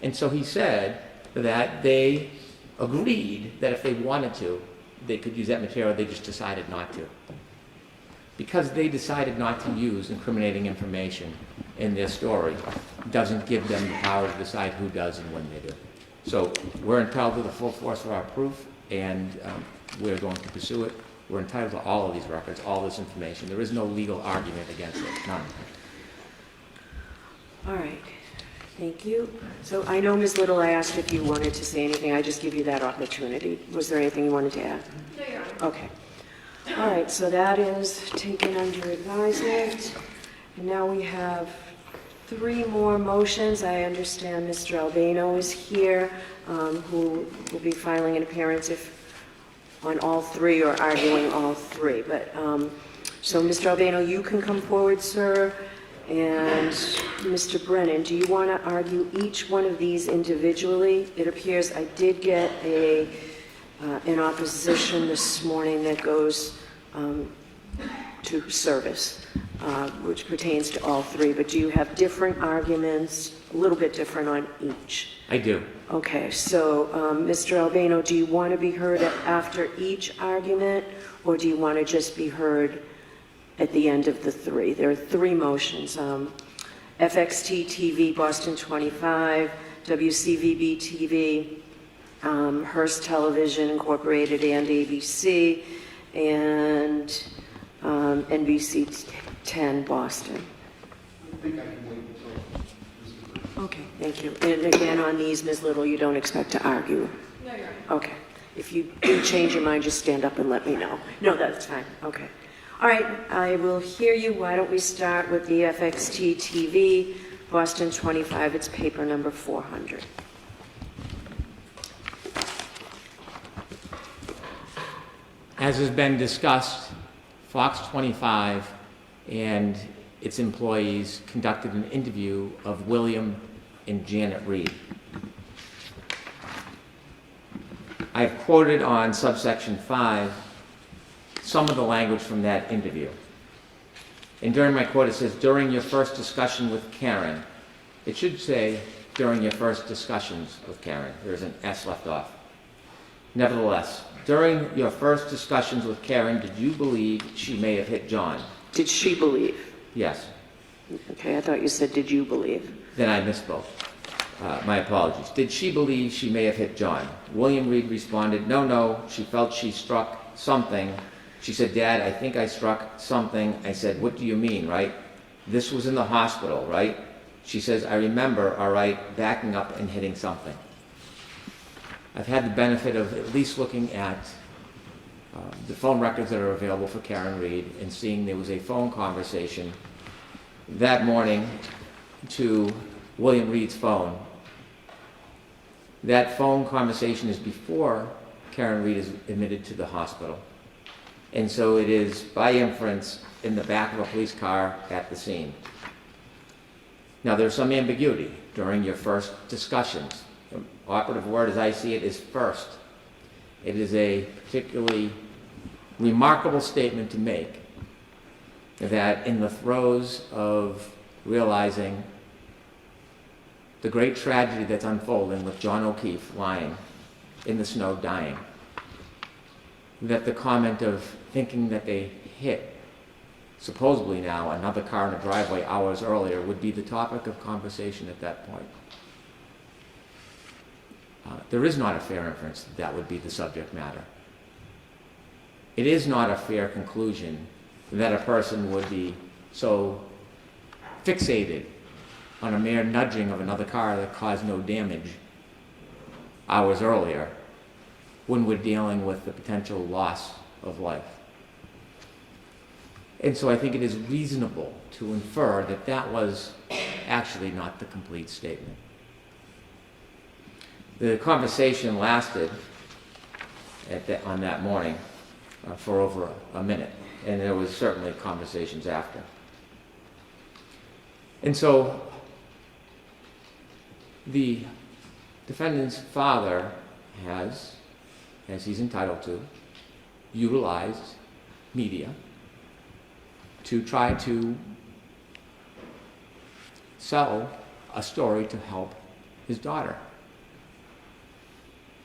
And so he said that they agreed that if they wanted to, they could use that material. They just decided not to. Because they decided not to use incriminating information in their story doesn't give them the power to decide who does and when they do. So we're entitled to the full force of our proof, and we're going to pursue it. We're entitled to all of these records, all this information. There is no legal argument against it, none. All right, thank you. So I know, Ms. Little, I asked if you wanted to say anything. I just give you that opportunity. Was there anything you wanted to add? No, Your Honor. Okay. All right, so that is taken under advisement. And now we have 3 more motions. I understand Mr. Albano is here, who will be filing an appearance on all 3 or arguing all 3. But so, Mr. Albano, you can come forward, sir. And Mr. Brennan, do you want to argue each one of these individually? It appears I did get an opposition this morning that goes to service, which pertains to all 3. But do you have different arguments, a little bit different on each? I do. Okay, so Mr. Albano, do you want to be heard after each argument, or do you want to just be heard at the end of the 3? There are 3 motions. FXT TV, Boston 25, WCVB TV, Hearst Television Incorporated and ABC, and NBC 10, Boston. I think I can wait until. Okay, thank you. And again, on these, Ms. Little, you don't expect to argue? No, Your Honor. Okay. If you do change your mind, just stand up and let me know. No, that's fine. Okay. All right, I will hear you. Why don't we start with the FXT TV, Boston 25. It's paper number 400. As has been discussed, Fox 25 and its employees conducted an interview of William and Janet Reed. I've quoted on subsection 5 some of the language from that interview. And during my quote, it says, during your first discussion with Karen. It should say, during your first discussions with Karen. There's an S left off. Nevertheless, during your first discussions with Karen, did you believe she may have hit John? Did she believe? Yes. Okay, I thought you said, did you believe? Then I misspoke. My apologies. Did she believe she may have hit John? William Reed responded, no, she felt she struck something. She said, Dad, I think I struck something. I said, what do you mean, right? This was in the hospital, right? She says, I remember, all right, backing up and hitting something. I've had the benefit of at least looking at the phone records that are available for Karen Reed and seeing there was a phone conversation that morning to William Reed's phone. That phone conversation is before Karen Reed is admitted to the hospital. And so it is, by inference, in the back of a police car at the scene. Now, there's some ambiguity during your first discussions. The operative word, as I see it, is first. It is a particularly remarkable statement to make that in the throes of realizing the great tragedy that's unfolding with John O'Keefe lying in the snow dying, that the comment of thinking that they hit, supposedly now, another car in a driveway hours earlier would be the topic of conversation at that point. There is not a fair inference that that would be the subject matter. It is not a fair conclusion that a person would be so fixated on a mere nudging of another car that caused no damage hours earlier when we're dealing with the potential loss of life. And so I think it is reasonable to infer that that was actually not the complete statement. The conversation lasted on that morning for over a minute, and there was certainly conversations after. And so the defendant's father has, as he's entitled to, utilized media to try to sell a story to help his daughter.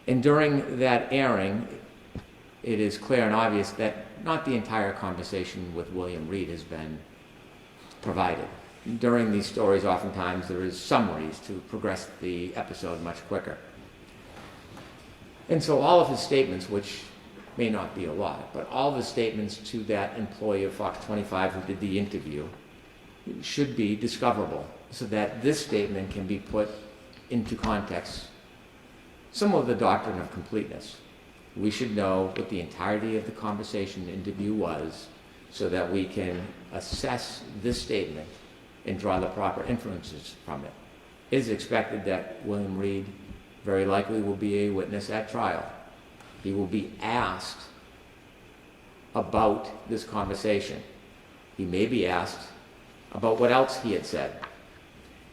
And during that airing, it is clear and obvious that not the entire conversation with William Reed has been provided. During these stories, oftentimes there is summaries to progress the episode much quicker. And so all of his statements, which may not be a lot, but all the statements to that employee of Fox 25 who did the interview should be discoverable so that this statement can be put into context. Some of the doctrine of completeness. We should know what the entirety of the conversation interview was so that we can assess this statement and draw the proper inferences from it. It is expected that William Reed very likely will be a witness at trial. He will be asked about this conversation. He may be asked about what else he had said.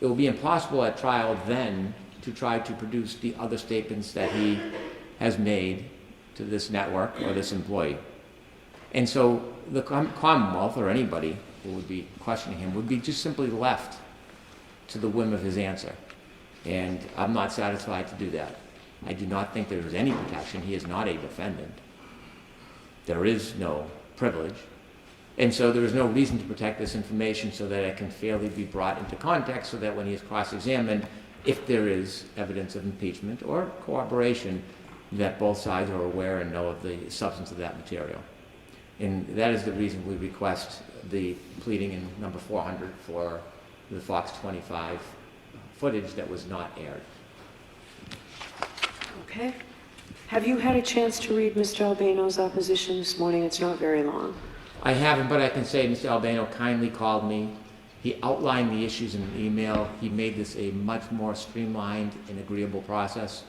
It will be impossible at trial then to try to produce the other statements that he has made to this network or this employee. And so the Commonwealth, or anybody who would be questioning him, would be just simply left to the whim of his answer. And I'm not satisfied to do that. I do not think there is any protection. He is not a defendant. There is no privilege. And so there is no reason to protect this information so that it can fairly be brought into context so that when he is cross-examined, if there is evidence of impeachment or corroboration, that both sides are aware and know of the substance of that material. And that is the reason we request the pleading in number 400 for the Fox 25 footage that was not aired. Okay. Have you had a chance to read Mr. Albano's opposition this morning? It's not very long. I haven't, but I can say Mr. Albano kindly called me. He outlined the issues in an email. He made this a much more streamlined and agreeable process.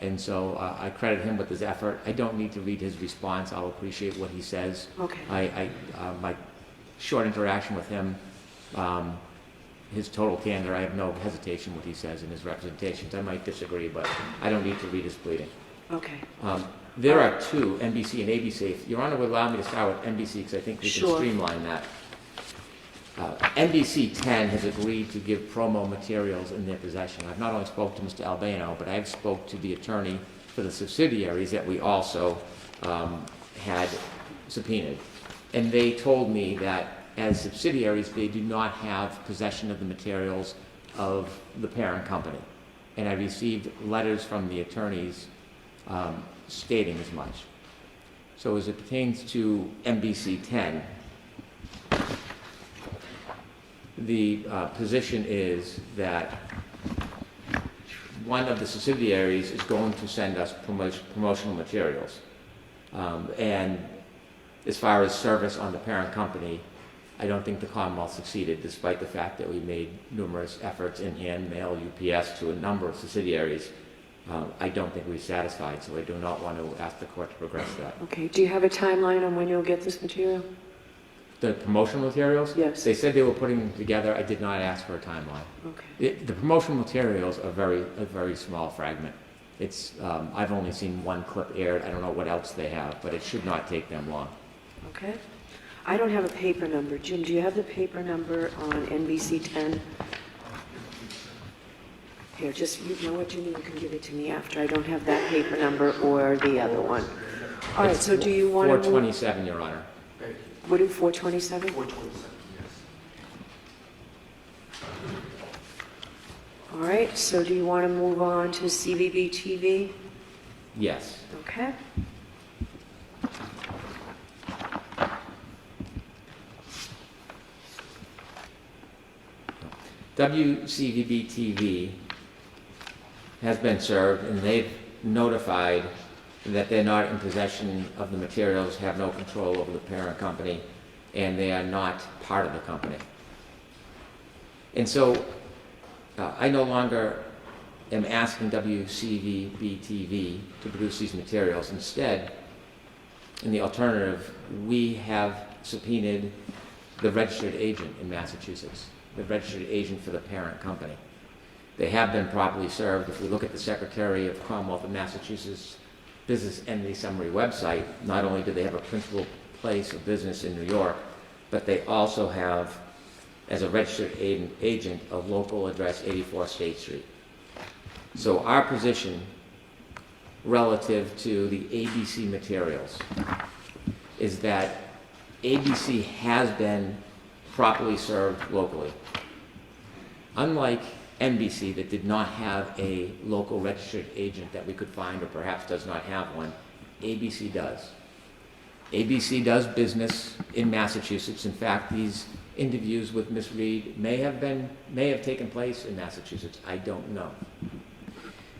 And so I credit him with his effort. I don't need to read his response. I'll appreciate what he says. Okay. My short interaction with him, his total candor, I have no hesitation what he says in his representations. I might disagree, but I don't need to read his pleading. Okay. There are two, NBC and ABC. If Your Honor would allow me to start with NBC because I think we can streamline that. NBC 10 has agreed to give promo materials in their possession. I've not only spoke to Mr. Albano, but I've spoke to the attorney for the subsidiaries that we also had subpoenaed. And they told me that as subsidiaries, they do not have possession of the materials of the parent company. And I received letters from the attorneys stating as much. So as it pertains to NBC 10, the position is that one of the subsidiaries is going to send us promotional materials. And as far as service on the parent company, I don't think the Commonwealth succeeded, despite the fact that we made numerous efforts in hand, mail, UPS to a number of subsidiaries. I don't think we're satisfied, so I do not want to ask the court to progress that. Okay. Do you have a timeline on when you'll get this material? The promotional materials? Yes. They said they were putting them together. I did not ask for a timeline. Okay. The promotional materials are a very small fragment. It's, I've only seen one clip aired. I don't know what else they have, but it should not take them long. Okay. I don't have a paper number. Jim, do you have the paper number on NBC 10? Here, just, you know what, Jimmy, you can give it to me after. I don't have that paper number or the other one. All right, so do you want to... 427, Your Honor. What is 427? 427, yes. All right, so do you want to move on to CVB TV? Yes. Okay. WCVB TV has been served, and they've notified that they're not in possession of the materials, have no control over the parent company, and they are not part of the company. And so I no longer am asking WCVB TV to produce these materials. Instead, in the alternative, we have subpoenaed the registered agent in Massachusetts, the registered agent for the parent company. They have been properly served. If we look at the Secretary of Commonwealth of Massachusetts Business Entity Summary website, not only do they have a principal place of business in New York, but they also have, as a registered agent, a local address, 84 State Street. So our position relative to the ABC materials is that ABC has been properly served locally. Unlike NBC, that did not have a local registered agent that we could find, or perhaps does not have one, ABC does. ABC does business in Massachusetts. In fact, these interviews with Ms. Reed may have taken place in Massachusetts. I don't know.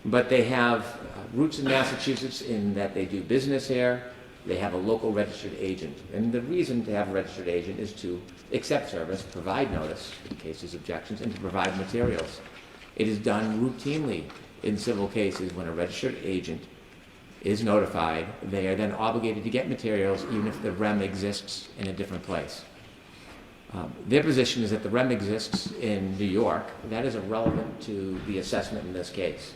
But they have roots in Massachusetts in that they do business here. They have a local registered agent. And the reason to have a registered agent is to accept service, provide notice in case there's objections, and to provide materials. It is done routinely in civil cases when a registered agent is notified. They are then obligated to get materials even if the REM exists in a different place. Their position is that the REM exists in New York. That is irrelevant to the assessment in this case.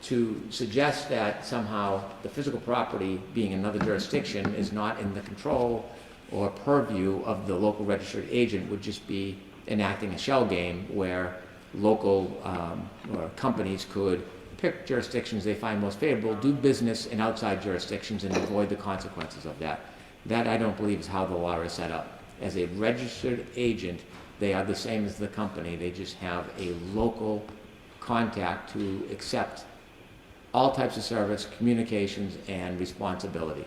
To suggest that somehow the physical property being another jurisdiction is not in the control or purview of the local registered agent would just be enacting a shell game where local or companies could pick jurisdictions they find most favorable, do business in outside jurisdictions, and avoid the consequences of that. That, I don't believe, is how the law is set up. As a registered agent, they are the same as the company. They just have a local contact to accept all types of service, communications, and responsibility.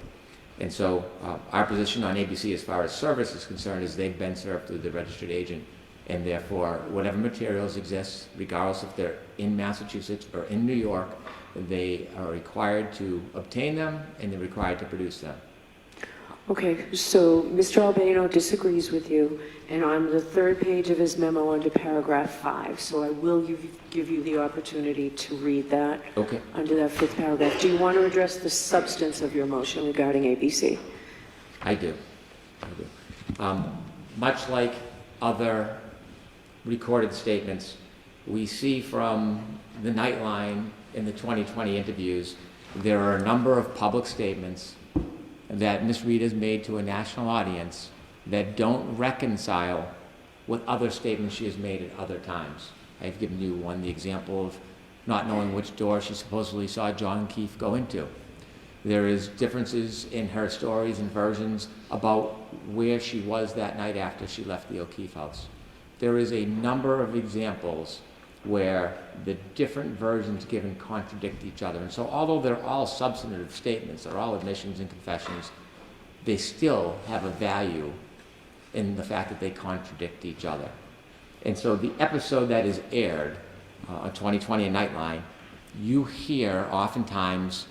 And so our position on ABC as far as service is concerned is they've been served through the registered agent, and therefore whatever materials exist, regardless if they're in Massachusetts or in New York, they are required to obtain them and they're required to produce them. Okay, so Mr. Albano disagrees with you, and on the third page of his memo under paragraph 5, so I will give you the opportunity to read that. Okay. Under that fifth paragraph. Do you want to address the substance of your motion regarding ABC? I do. Much like other recorded statements, we see from the Nightline in the 2020 interviews, there are a number of public statements that Ms. Reed has made to a national audience that don't reconcile with other statements she has made at other times. I've given you the example of not knowing which door she supposedly saw John Keefe go into. There is differences in her stories and versions about where she was that night after she left the O'Keefe house. There is a number of examples where the different versions given contradict each other. And so although they're all substantive statements, they're all admissions and confessions, they still have a value in the fact that they contradict each other. And so the episode that is aired on 2020 and Nightline, you hear oftentimes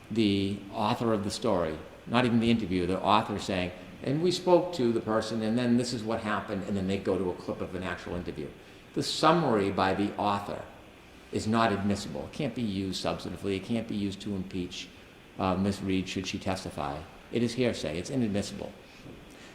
the author of the story, not even the interviewer, the author saying, and we spoke to the person, and then this is what happened, and then they go to a clip of an actual interview. The summary by the author is not admissible. It can't be used substantively. It can't be used to impeach Ms. Reed should she testify. It is hearsay. It's inadmissible.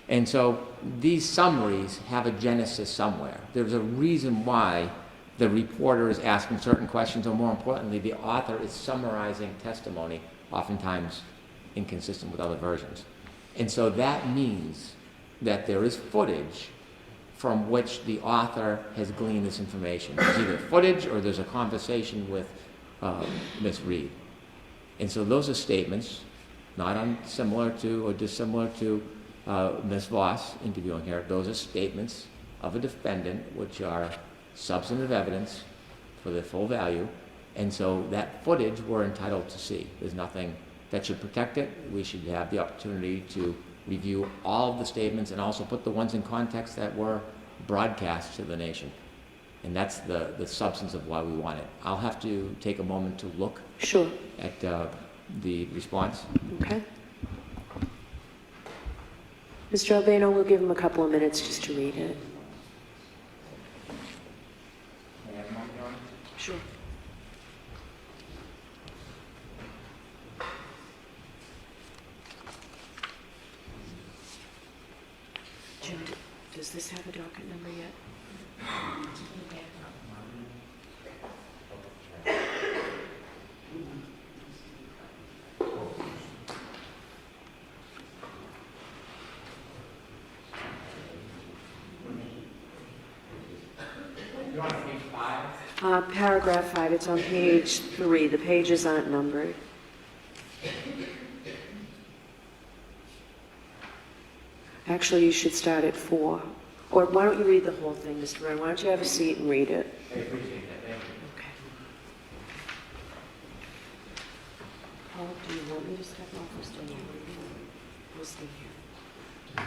And so these summaries have a genesis somewhere. There's a reason why the reporter is asking certain questions, or more importantly, the author is summarizing testimony, oftentimes inconsistent with other versions. And so that means that there is footage from which the author has gleaned this information. There's either footage or there's a conversation with Ms. Reed. And so those are statements, not unsimilar to or dissimilar to Ms. Voss interviewing here. Those are statements of a defendant which are substantive evidence for their full value. And so that footage we're entitled to see. There's nothing that should protect it. We should have the opportunity to review all of the statements and also put the ones in context that were broadcast to the nation. And that's the substance of why we want it. I'll have to take a moment to look Sure. at the response. Okay. Mr. Albano, we'll give him a couple of minutes just to read it. Sure. Jim, does this have a docket number yet? You want page 5? Paragraph 5, it's on page 3. The pages aren't numbered. Actually, you should start at 4. Or why don't you read the whole thing, Mr. Ryan? Why don't you have a seat and read it? I appreciate that. Thank you. Okay. Paul, do you want me to step off or stay here? We'll stay here.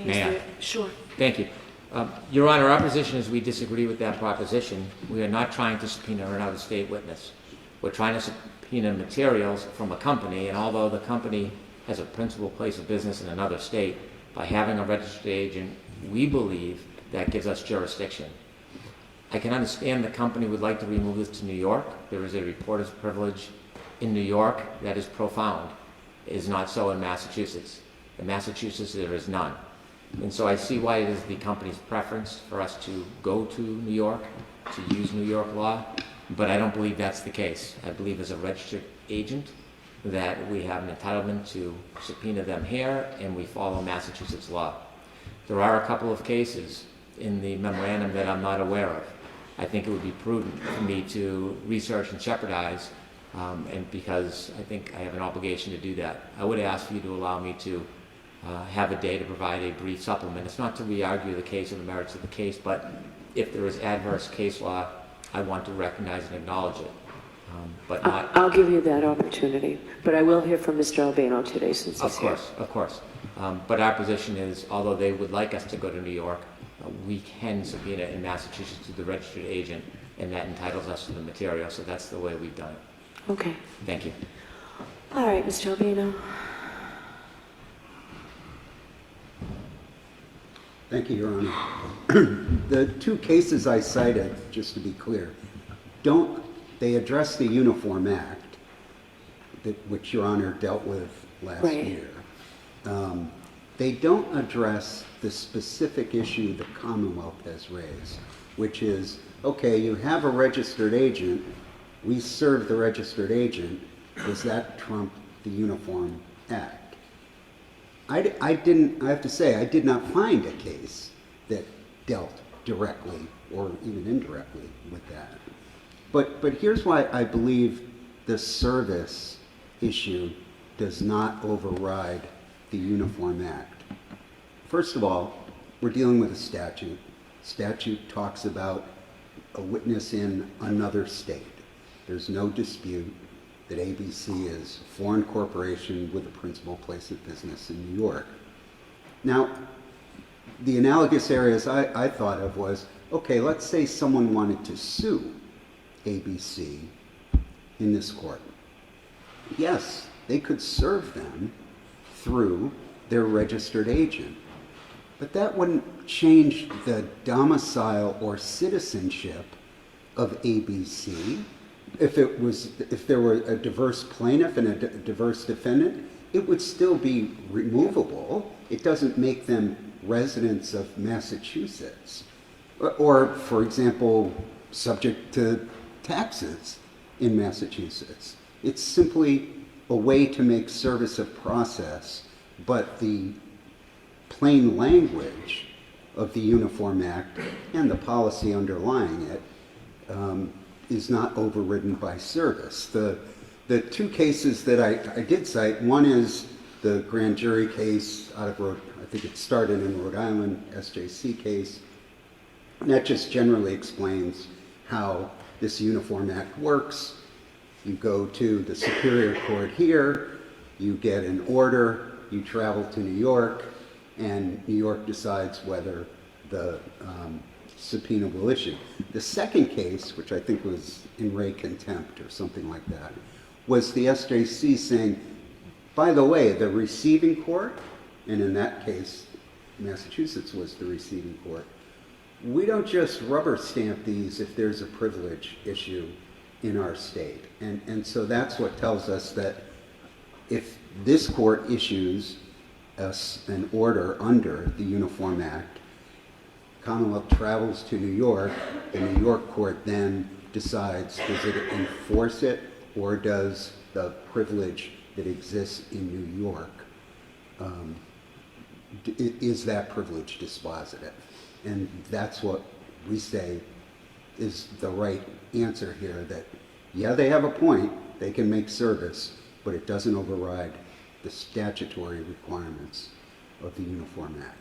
May I? Sure. Thank you. Your Honor, our position is we disagree with that proposition. We are not trying to subpoena an out-of-state witness. We're trying to subpoena materials from a company, and although the company has a principal place of business in another state, by having a registered agent, we believe that gives us jurisdiction. I can understand the company would like to remove this to New York. There is a reporter's privilege in New York that is profound. It is not so in Massachusetts. In Massachusetts, there is none. And so I see why it is the company's preference for us to go to New York, to use New York law, but I don't believe that's the case. I believe as a registered agent that we have an entitlement to subpoena them here, and we follow Massachusetts law. There are a couple of cases in the memorandum that I'm not aware of. I think it would be prudent for me to research and shepherdize, and because I think I have an obligation to do that. I would ask you to allow me to have a day to provide a brief supplement. It's not to re-argue the case or the merits of the case, but if there is adverse case law, I want to recognize and acknowledge it. But not... I'll give you that opportunity, but I will hear from Mr. Albano today since he's here. Of course. But our position is, although they would like us to go to New York, we can subpoena in Massachusetts to the registered agent, and that entitles us to the material, so that's the way we've done it. Okay. Thank you. All right, Mr. Albano. Thank you, Your Honor. The two cases I cited, just to be clear, they address the Uniform Act, which Your Honor dealt with last year. They don't address the specific issue the Commonwealth has raised. which is, okay, you have a registered agent, we serve the registered agent, does that trump the Uniform Act? I have to say, I did not find a case that dealt directly or even indirectly with that. But here's why I believe the service issue does not override the Uniform Act. First of all, we're dealing with a statute. Statute talks about a witness in another state. There's no dispute that ABC is a foreign corporation with a principal place of business in New York. Now, the analogous areas I thought of was, okay, let's say someone wanted to sue ABC in this court. Yes, they could serve them through their registered agent, but that wouldn't change the domicile or citizenship of ABC. If there were a diverse plaintiff and a diverse defendant, it would still be removable. It doesn't make them residents of Massachusetts, or for example, subject to taxes in Massachusetts. It's simply a way to make service of process, but the plain language of the Uniform Act and the policy underlying it is not overridden by service. The two cases that I did cite, one is the grand jury case out of I think it started in Rhode Island, SJC case. And that just generally explains how this Uniform Act works. You go to the Superior Court here, you get an order, you travel to New York, and New York decides whether the subpoena will issue. The second case, which I think was in re contempt or something like that, was the SJC saying, by the way, the receiving court, and in that case, Massachusetts was the receiving court, we don't just rubber stamp these if there's a privilege issue in our state. And so that's what tells us that if this court issues an order under the Uniform Act, Commonwealth travels to New York, the New York court then decides, does it enforce it, or does the privilege that exists in New York, is that privilege dispositive? And that's what we say is the right answer here, that yeah, they have a point, they can make service, but it doesn't override the statutory requirements of the Uniform Act.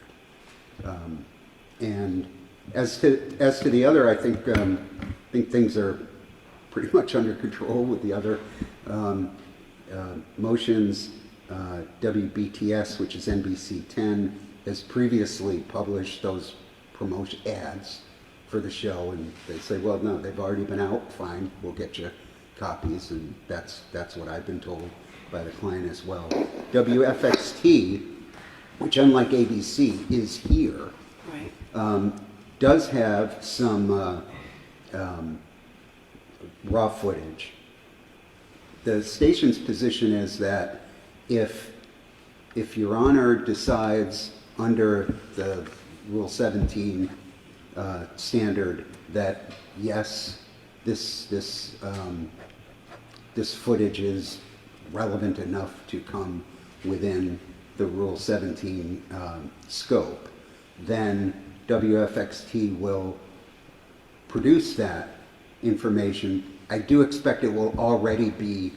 And as to the other, I think things are pretty much under control with the other motions. WBTS, which is NBC 10, has previously published those promotion ads for the show, and they say, well, no, they've already been out, fine, we'll get you copies, and that's what I've been told by the client as well. WFXT, which unlike ABC is here, Right. Does have some raw footage. The station's position is that if Your Honor decides under the Rule 17 standard that yes, this footage is relevant enough to come within the Rule 17 scope, then WFXT will produce that information. I do expect it will already be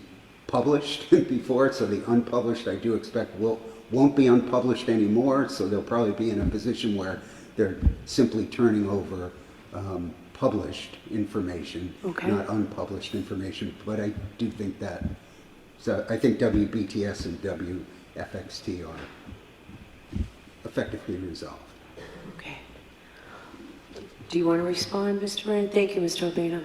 published before it, so the unpublished I do expect won't be unpublished anymore, so they'll probably be in a position where they're simply turning over published information, Okay. not unpublished information. But I do think that, so I think WBTS and WFXT are effectively resolved. Okay. Do you want to respond, Mr. Moran? Thank you, Mr. Albino.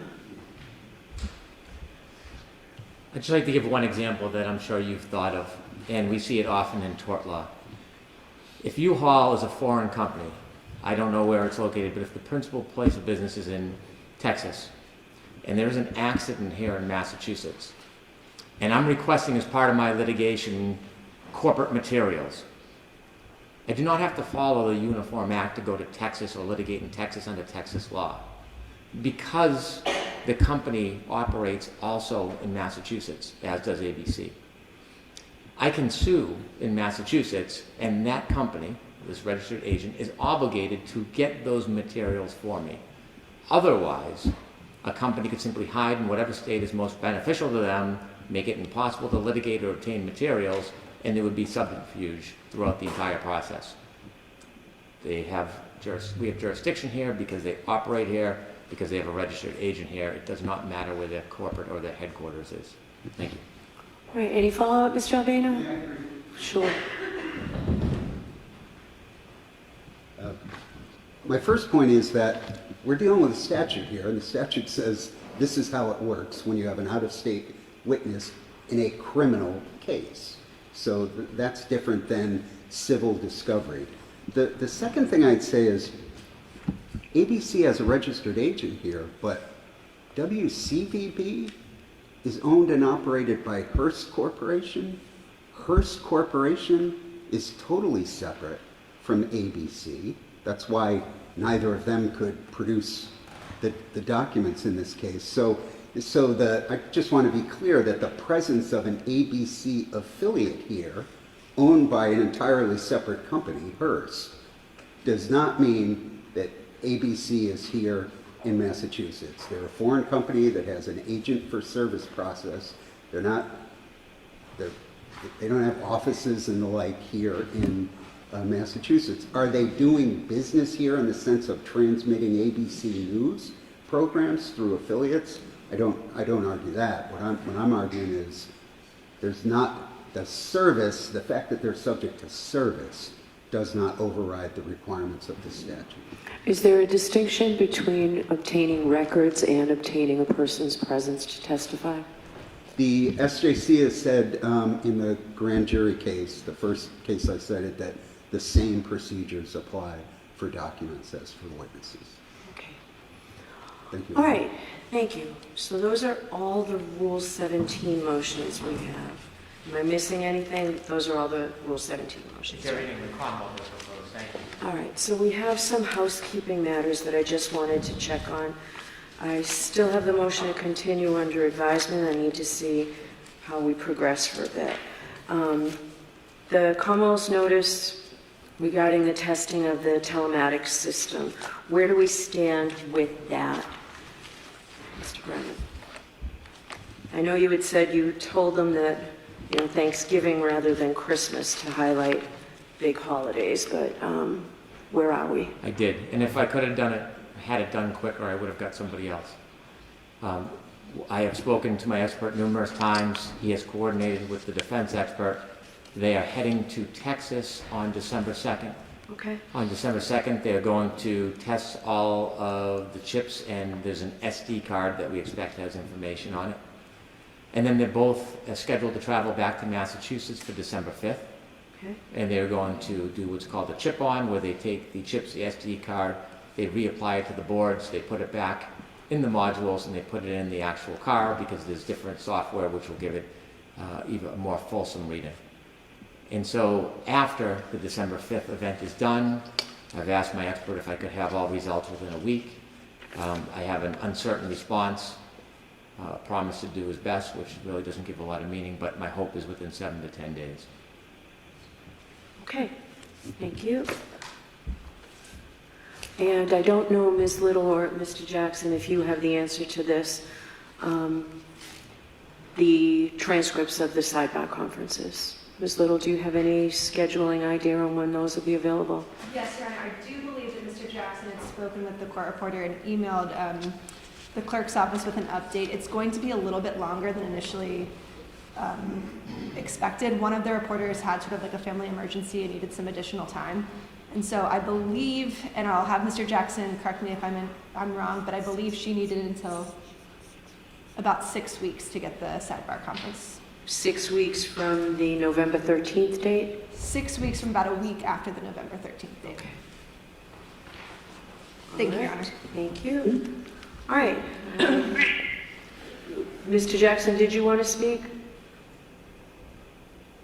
I'd just like to give one example that I'm sure you've thought of, and we see it often in tort law. If U-Haul is a foreign company, I don't know where it's located, but if the principal place of business is in Texas, and there's an accident here in Massachusetts, and I'm requesting as part of my litigation corporate materials, I do not have to follow the Uniform Act to go to Texas or litigate in Texas under Texas law. because the company operates also in Massachusetts, as does ABC. I can sue in Massachusetts, and that company, this registered agent, is obligated to get those materials for me. Otherwise, a company could simply hide in whatever state is most beneficial to them, make it impossible to litigate or obtain materials, and there would be subterfuge throughout the entire process. We have jurisdiction here because they operate here, because they have a registered agent here. It does not matter where their corporate or their headquarters is. Thank you. All right, any follow-up, Mr. Albano? Yeah, I agree. Sure. My first point is that we're dealing with a statute here, and the statute says this is how it works when you have an out-of-state witness in a criminal case. So that's different than civil discovery. The second thing I'd say is ABC has a registered agent here, but WCVB is owned and operated by Hearst Corporation. Hearst Corporation is totally separate from ABC. That's why neither of them could produce the documents in this case. So I just want to be clear that the presence of an ABC affiliate here, owned by an entirely separate company, Hearst, does not mean that ABC is here in Massachusetts. They're a foreign company that has an agent for service process. They don't have offices and the like here in Massachusetts. Are they doing business here in the sense of transmitting ABC News programs through affiliates? I don't argue that. What I'm arguing is there's not the service, the fact that they're subject to service does not override the requirements of the statute. Is there a distinction between obtaining records and obtaining a person's presence to testify? The SJC has said in the grand jury case, the first case I cited, that the same procedures apply for documents as for witnesses. Okay. Thank you. All right, thank you. So those are all the Rule 17 motions we have. Am I missing anything? Those are all the Rule 17 motions. Everything the Commonwealth has proposed. Thank you. All right, so we have some housekeeping matters that I just wanted to check on. I still have the motion to continue under advisement. I need to see how we progress for a bit. The Commonwealth's notice regarding the testing of the telematics system, where do we stand with that, Mr. Brennan? I know you had said you told them that, you know, Thanksgiving rather than Christmas to highlight big holidays, but where are we? I did, and if I could have had it done quicker, I would have got somebody else. I have spoken to my expert numerous times. He has coordinated with the defense expert. They are heading to Texas on December 2nd. Okay. On December 2nd, they're going to test all of the chips, and there's an SD card that we expect has information on it. And then they're both scheduled to travel back to Massachusetts for December 5th. Okay. And they're going to do what's called a chip-on, where they take the chips, the SD card, they reapply it to the boards, they put it back in the modules, and they put it in the actual car because there's different software which will give it even a more fulsome reading. And so after the December 5th event is done, I've asked my expert if I could have all results within a week. I have an uncertain response, promised to do his best, which really doesn't give a lot of meaning, but my hope is within 7 to 10 days. Okay, thank you. And I don't know, Ms. Little or Mr. Jackson, if you have the answer to this, the transcripts of the sidebar conferences. Ms. Little, do you have any scheduling idea on when those will be available? Yes, Your Honor, I do believe that Mr. Jackson had spoken with the court reporter and emailed the clerk's office with an update. It's going to be a little bit longer than initially expected. One of the reporters had sort of like a family emergency and needed some additional time. And so I believe, and I'll have Mr. Jackson correct me if I'm wrong, but I believe she needed until about 6 weeks to get the sidebar conference. 6 weeks from the November 13th date? 6 weeks from about a week after the November 13th date. Okay. Thank you, Your Honor. Thank you. All right. Mr. Jackson, did you want to speak?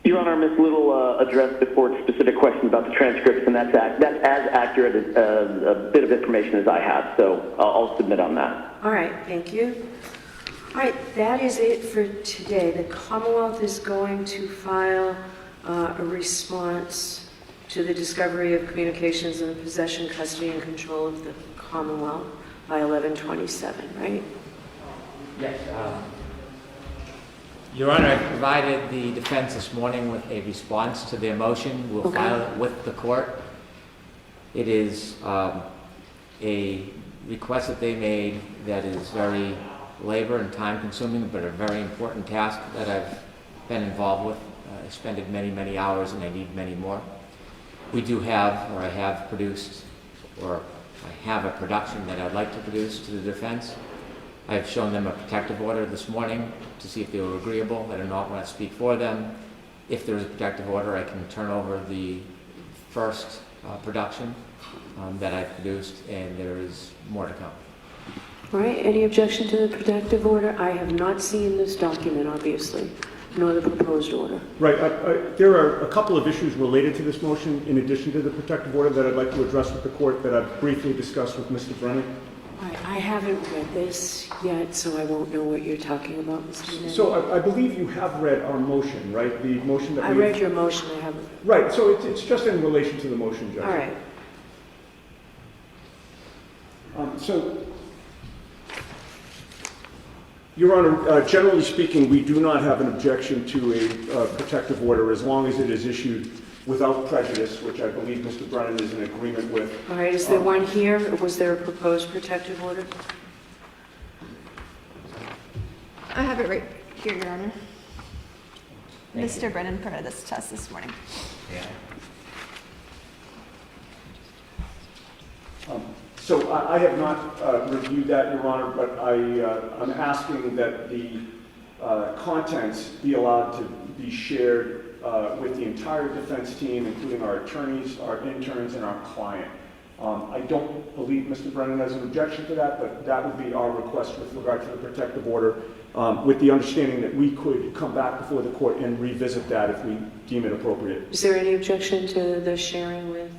Your Honor, Ms. Little addressed the court's specific question about the transcripts, and that's as accurate a bit of information as I have, so I'll submit on that. All right, thank you. All right, that is it for today. The Commonwealth is going to file a response to the discovery of communications in the possession, custody, and control of the Commonwealth by 11/27, right? Yes. Your Honor, I provided the defense this morning with a response to their motion. We'll file it with the court. It is a request that they made that is very labor and time consuming, but a very important task that I've been involved with. I expended many, many hours, and I need many more. We do have, or I have produced, or I have a production that I'd like to produce to the defense. I've shown them a protective order this morning to see if they were agreeable. I do not want to speak for them. If there is a protective order, I can turn over the first production that I've produced, and there is more to come. All right, any objection to the protective order? I have not seen this document, obviously, nor the proposed order. Right. There are a couple of issues related to this motion in addition to the protective order that I'd like to address with the court that I've briefly discussed with Mr. Brennan. All right, I haven't read this yet, so I won't know what you're talking about, Mr. Bennett. So I believe you have read our motion, right? The motion that I read your motion, I haven't. Right, so it's just in relation to the motion, Judge. All right. So, Your Honor, generally speaking, we do not have an objection to a protective order as long as it is issued without prejudice, which I believe Mr. Brennan is in agreement with. All right, is there one here, or was there a proposed protective order? I have it right here, Your Honor. Thank Mr. Brennan provided this to us this morning. Yeah. So I have not reviewed that, Your Honor, but I'm asking that the contents be allowed to be shared with the entire defense team, including our attorneys, our interns, and our client. I don't believe Mr. Brennan has an objection to that, but that would be our request with regard to the protective order, with the understanding that we could come back before the court and revisit that if we deem it appropriate. Is there any objection to the sharing with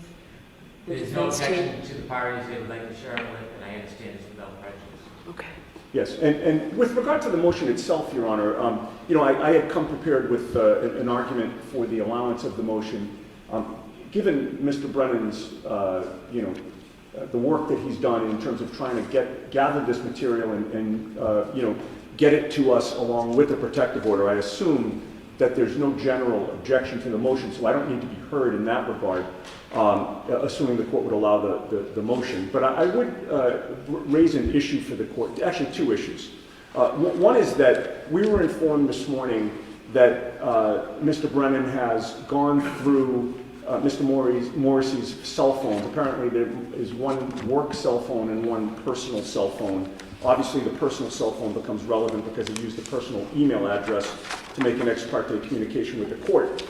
the There's no defense team? objection to the parties they would like to share it with, and I understand it's without prejudice. Okay. Yes, and with regard to the motion itself, Your Honor, I had come prepared with an argument for the allowance of the motion. Given Mr. Brennan's, the work that he's done in terms of trying to gather this material and get it to us along with the protective order, I assume that there's no general objection to the motion, so I don't need to be heard in that regard, assuming the court would allow the motion. But I would raise an issue for the court, actually two issues. One is that we were informed this morning that Mr. Brennan has gone through Mr. Morrissey's cell phones. Apparently there is one work cell phone and one personal cell phone. Obviously the personal cell phone becomes relevant because he used the personal email address to make an ex parte communication with the court.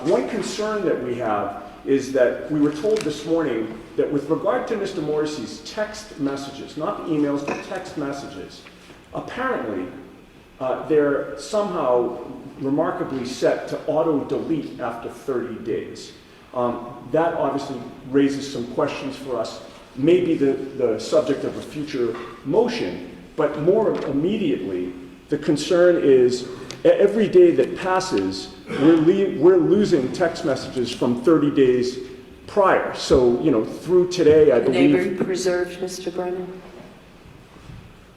One concern that we have is that we were told this morning that with regard to Mr. Morrissey's text messages, not the emails, but text messages, apparently they're somehow remarkably set to auto-delete after 30 days. That obviously raises some questions for us, maybe the subject of a future motion, but more immediately, the concern is every day that passes, we're losing text messages from 30 days prior. So, through today, I believe... They were preserved, Mr. Brennan?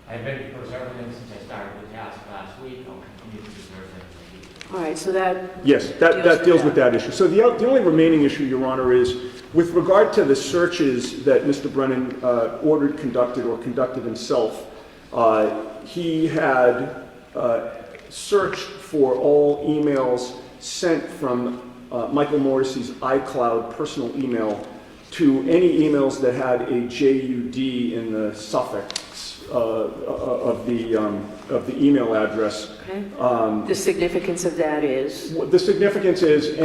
I've been preserving them since I started the task last week. I'll continue to preserve them. All right, so that... Yes, that deals with that issue. So the only remaining issue, Your Honor, is with regard to the searches that Mr. Brennan ordered conducted or conducted himself, he had searched for all emails sent from Michael Morrissey's iCloud personal email to any emails that had a JUD in the suffix of the email address. Okay. The significance of that is? The significance is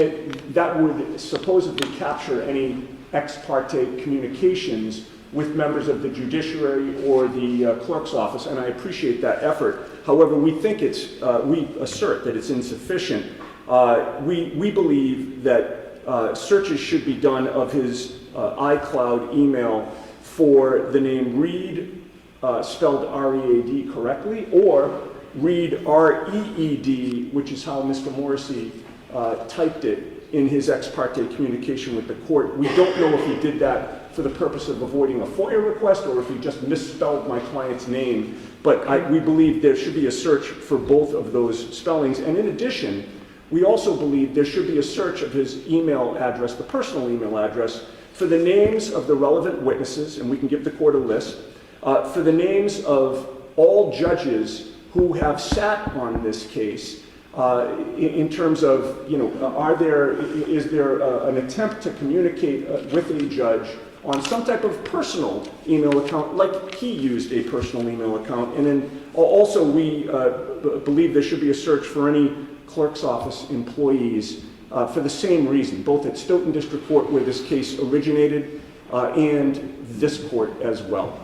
that would supposedly capture any ex parte communications with members of the judiciary or the clerk's office, and I appreciate that effort. However, we think we assert that it's insufficient we believe that searches should be done of his iCloud email for the name Reed, spelled R-E-A-D correctly, or Reed, R-E-E-D, which is how Mr. Morrissey typed it in his ex parte communication with the court. We don't know if he did that for the purpose of avoiding a FOIA request or if he just misspelled my client's name, but we believe there should be a search for both of those spellings. And in addition, we also believe there should be a search of his email address, the personal email address, for the names of the relevant witnesses, and we can give the court a list, for the names of all judges who have sat on this case, in terms of, is there an attempt to communicate with a judge on some type of personal email account, like he used a personal email account. And then also we believe there should be a search for any clerk's office employees for the same reason, both at Stoughton District Court where this case originated and this court as well.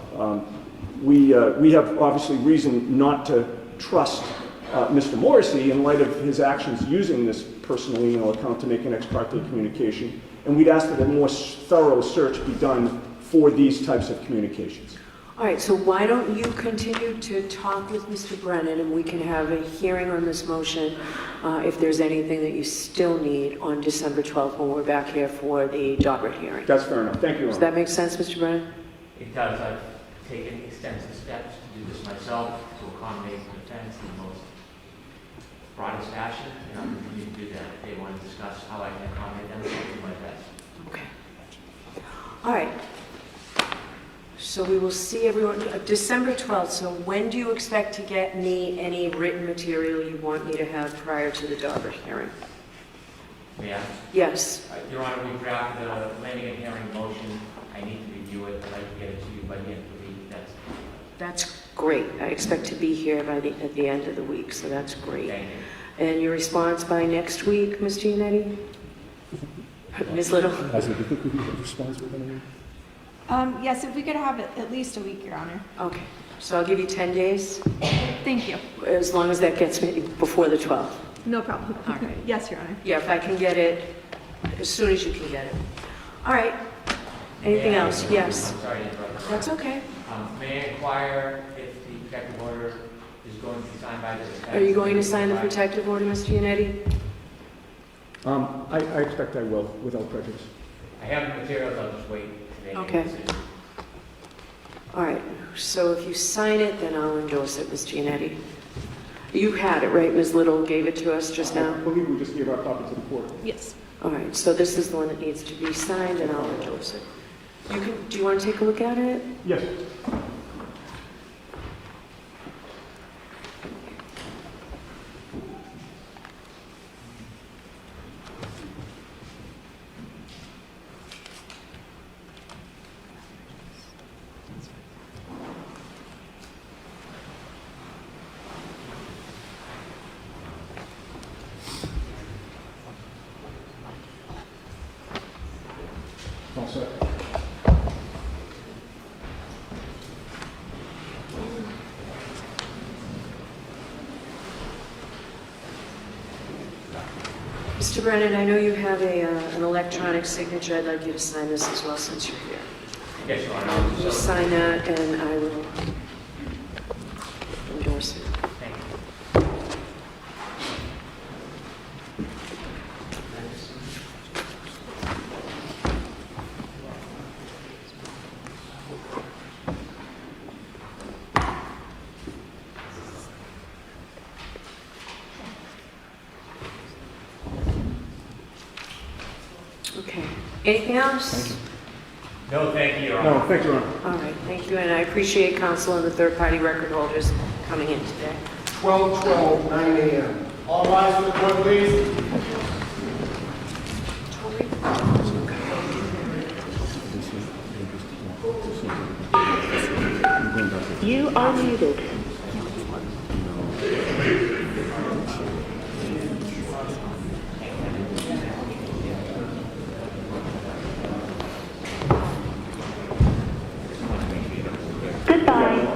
We have obviously reason not to trust Mr. Morrissey in light of his actions using this personal email account to make an ex parte communication, and we'd ask that a more thorough search be done for these types of communications. All right, so why don't you continue to talk with Mr. Brennan, and we can have a hearing on this motion if there's anything that you still need on December 12th when we're back here for the Daubert hearing. That's fair enough. Thank you, Your Does Honor. that make sense, Mr. Brennan? It does. I've taken extensive steps to do this myself to accommodate the defense in the most broadest fashion, and I'll continue to do that. If they want to discuss how I can accommodate them, I'll do my best. Okay. All right. So we will see everyone, December 12th. So when do you expect to get me any written material you want me to have prior to the Daubert hearing? Yeah. Yes. Your Honor, we drafted a landing and hearing motion. I need to review it. I'd like to get it to you by the end of the week. That's great. I expect to be here by at the end of the week, so that's great. Thank you. And your response by next week, Ms. Giannetti? Ms. Little? Do you think we can get a response within a week? Yes, if we could have it at least a week, Your Honor. Okay. So I'll give you 10 days, Thank you. as long as that gets me before the 12th. No problem. All right. Yes, Your Honor. Yeah, if I can get it, as soon as you can get it. All right. Anything else? Yes. I'm sorry to interrupt. That's okay. May I inquire if the protective order is going to be signed by the defense? Are you going to sign the protective order, Ms. Giannetti? I expect I will, without prejudice. I have the materials. I'll just wait to make Okay. a decision. All right. So if you sign it, then I'll endorse it, Ms. Giannetti. You had it, right? Ms. Little gave it to us just now? I believe we just gave our copy to the court. Yes. All right. So this is the one that needs to be signed, and I'll endorse it. Do you want to take a look at it? Yes. All set. Mr. Brennan, I know you have an electronic signature. I'd like you to sign this as well since you're here. Yes, Your Honor. You sign that, and I will endorse it. Thank you. Okay. Anything else? No, thank you, Your Honor. No, thank you, Your Honor. All right, thank you, and I appreciate counsel and the third-party record holders coming in today. 12/12, 9 a.m. All rise for the court, please. You are muted. Goodbye.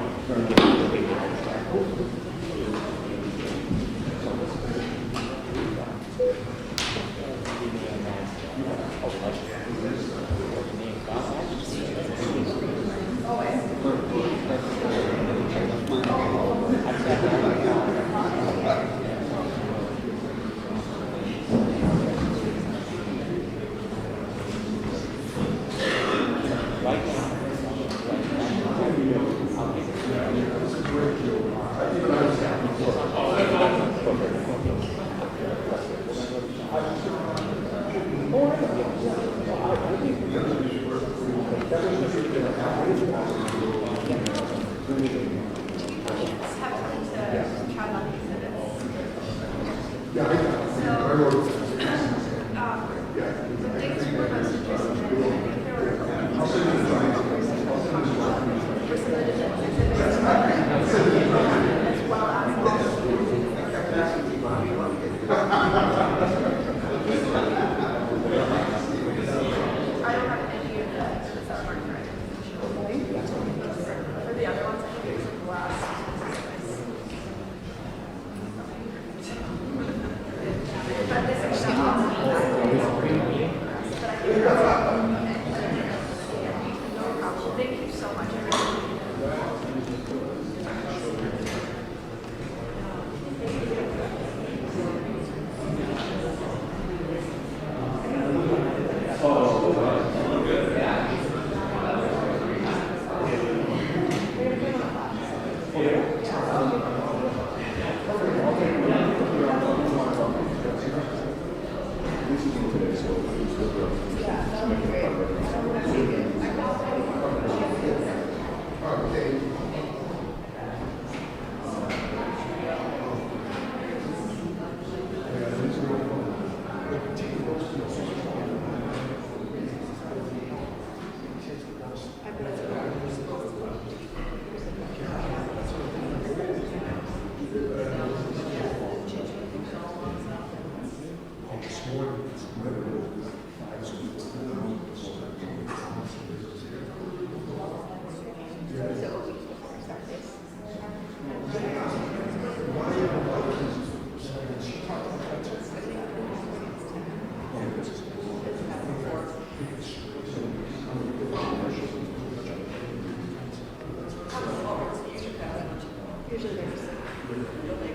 Usually there's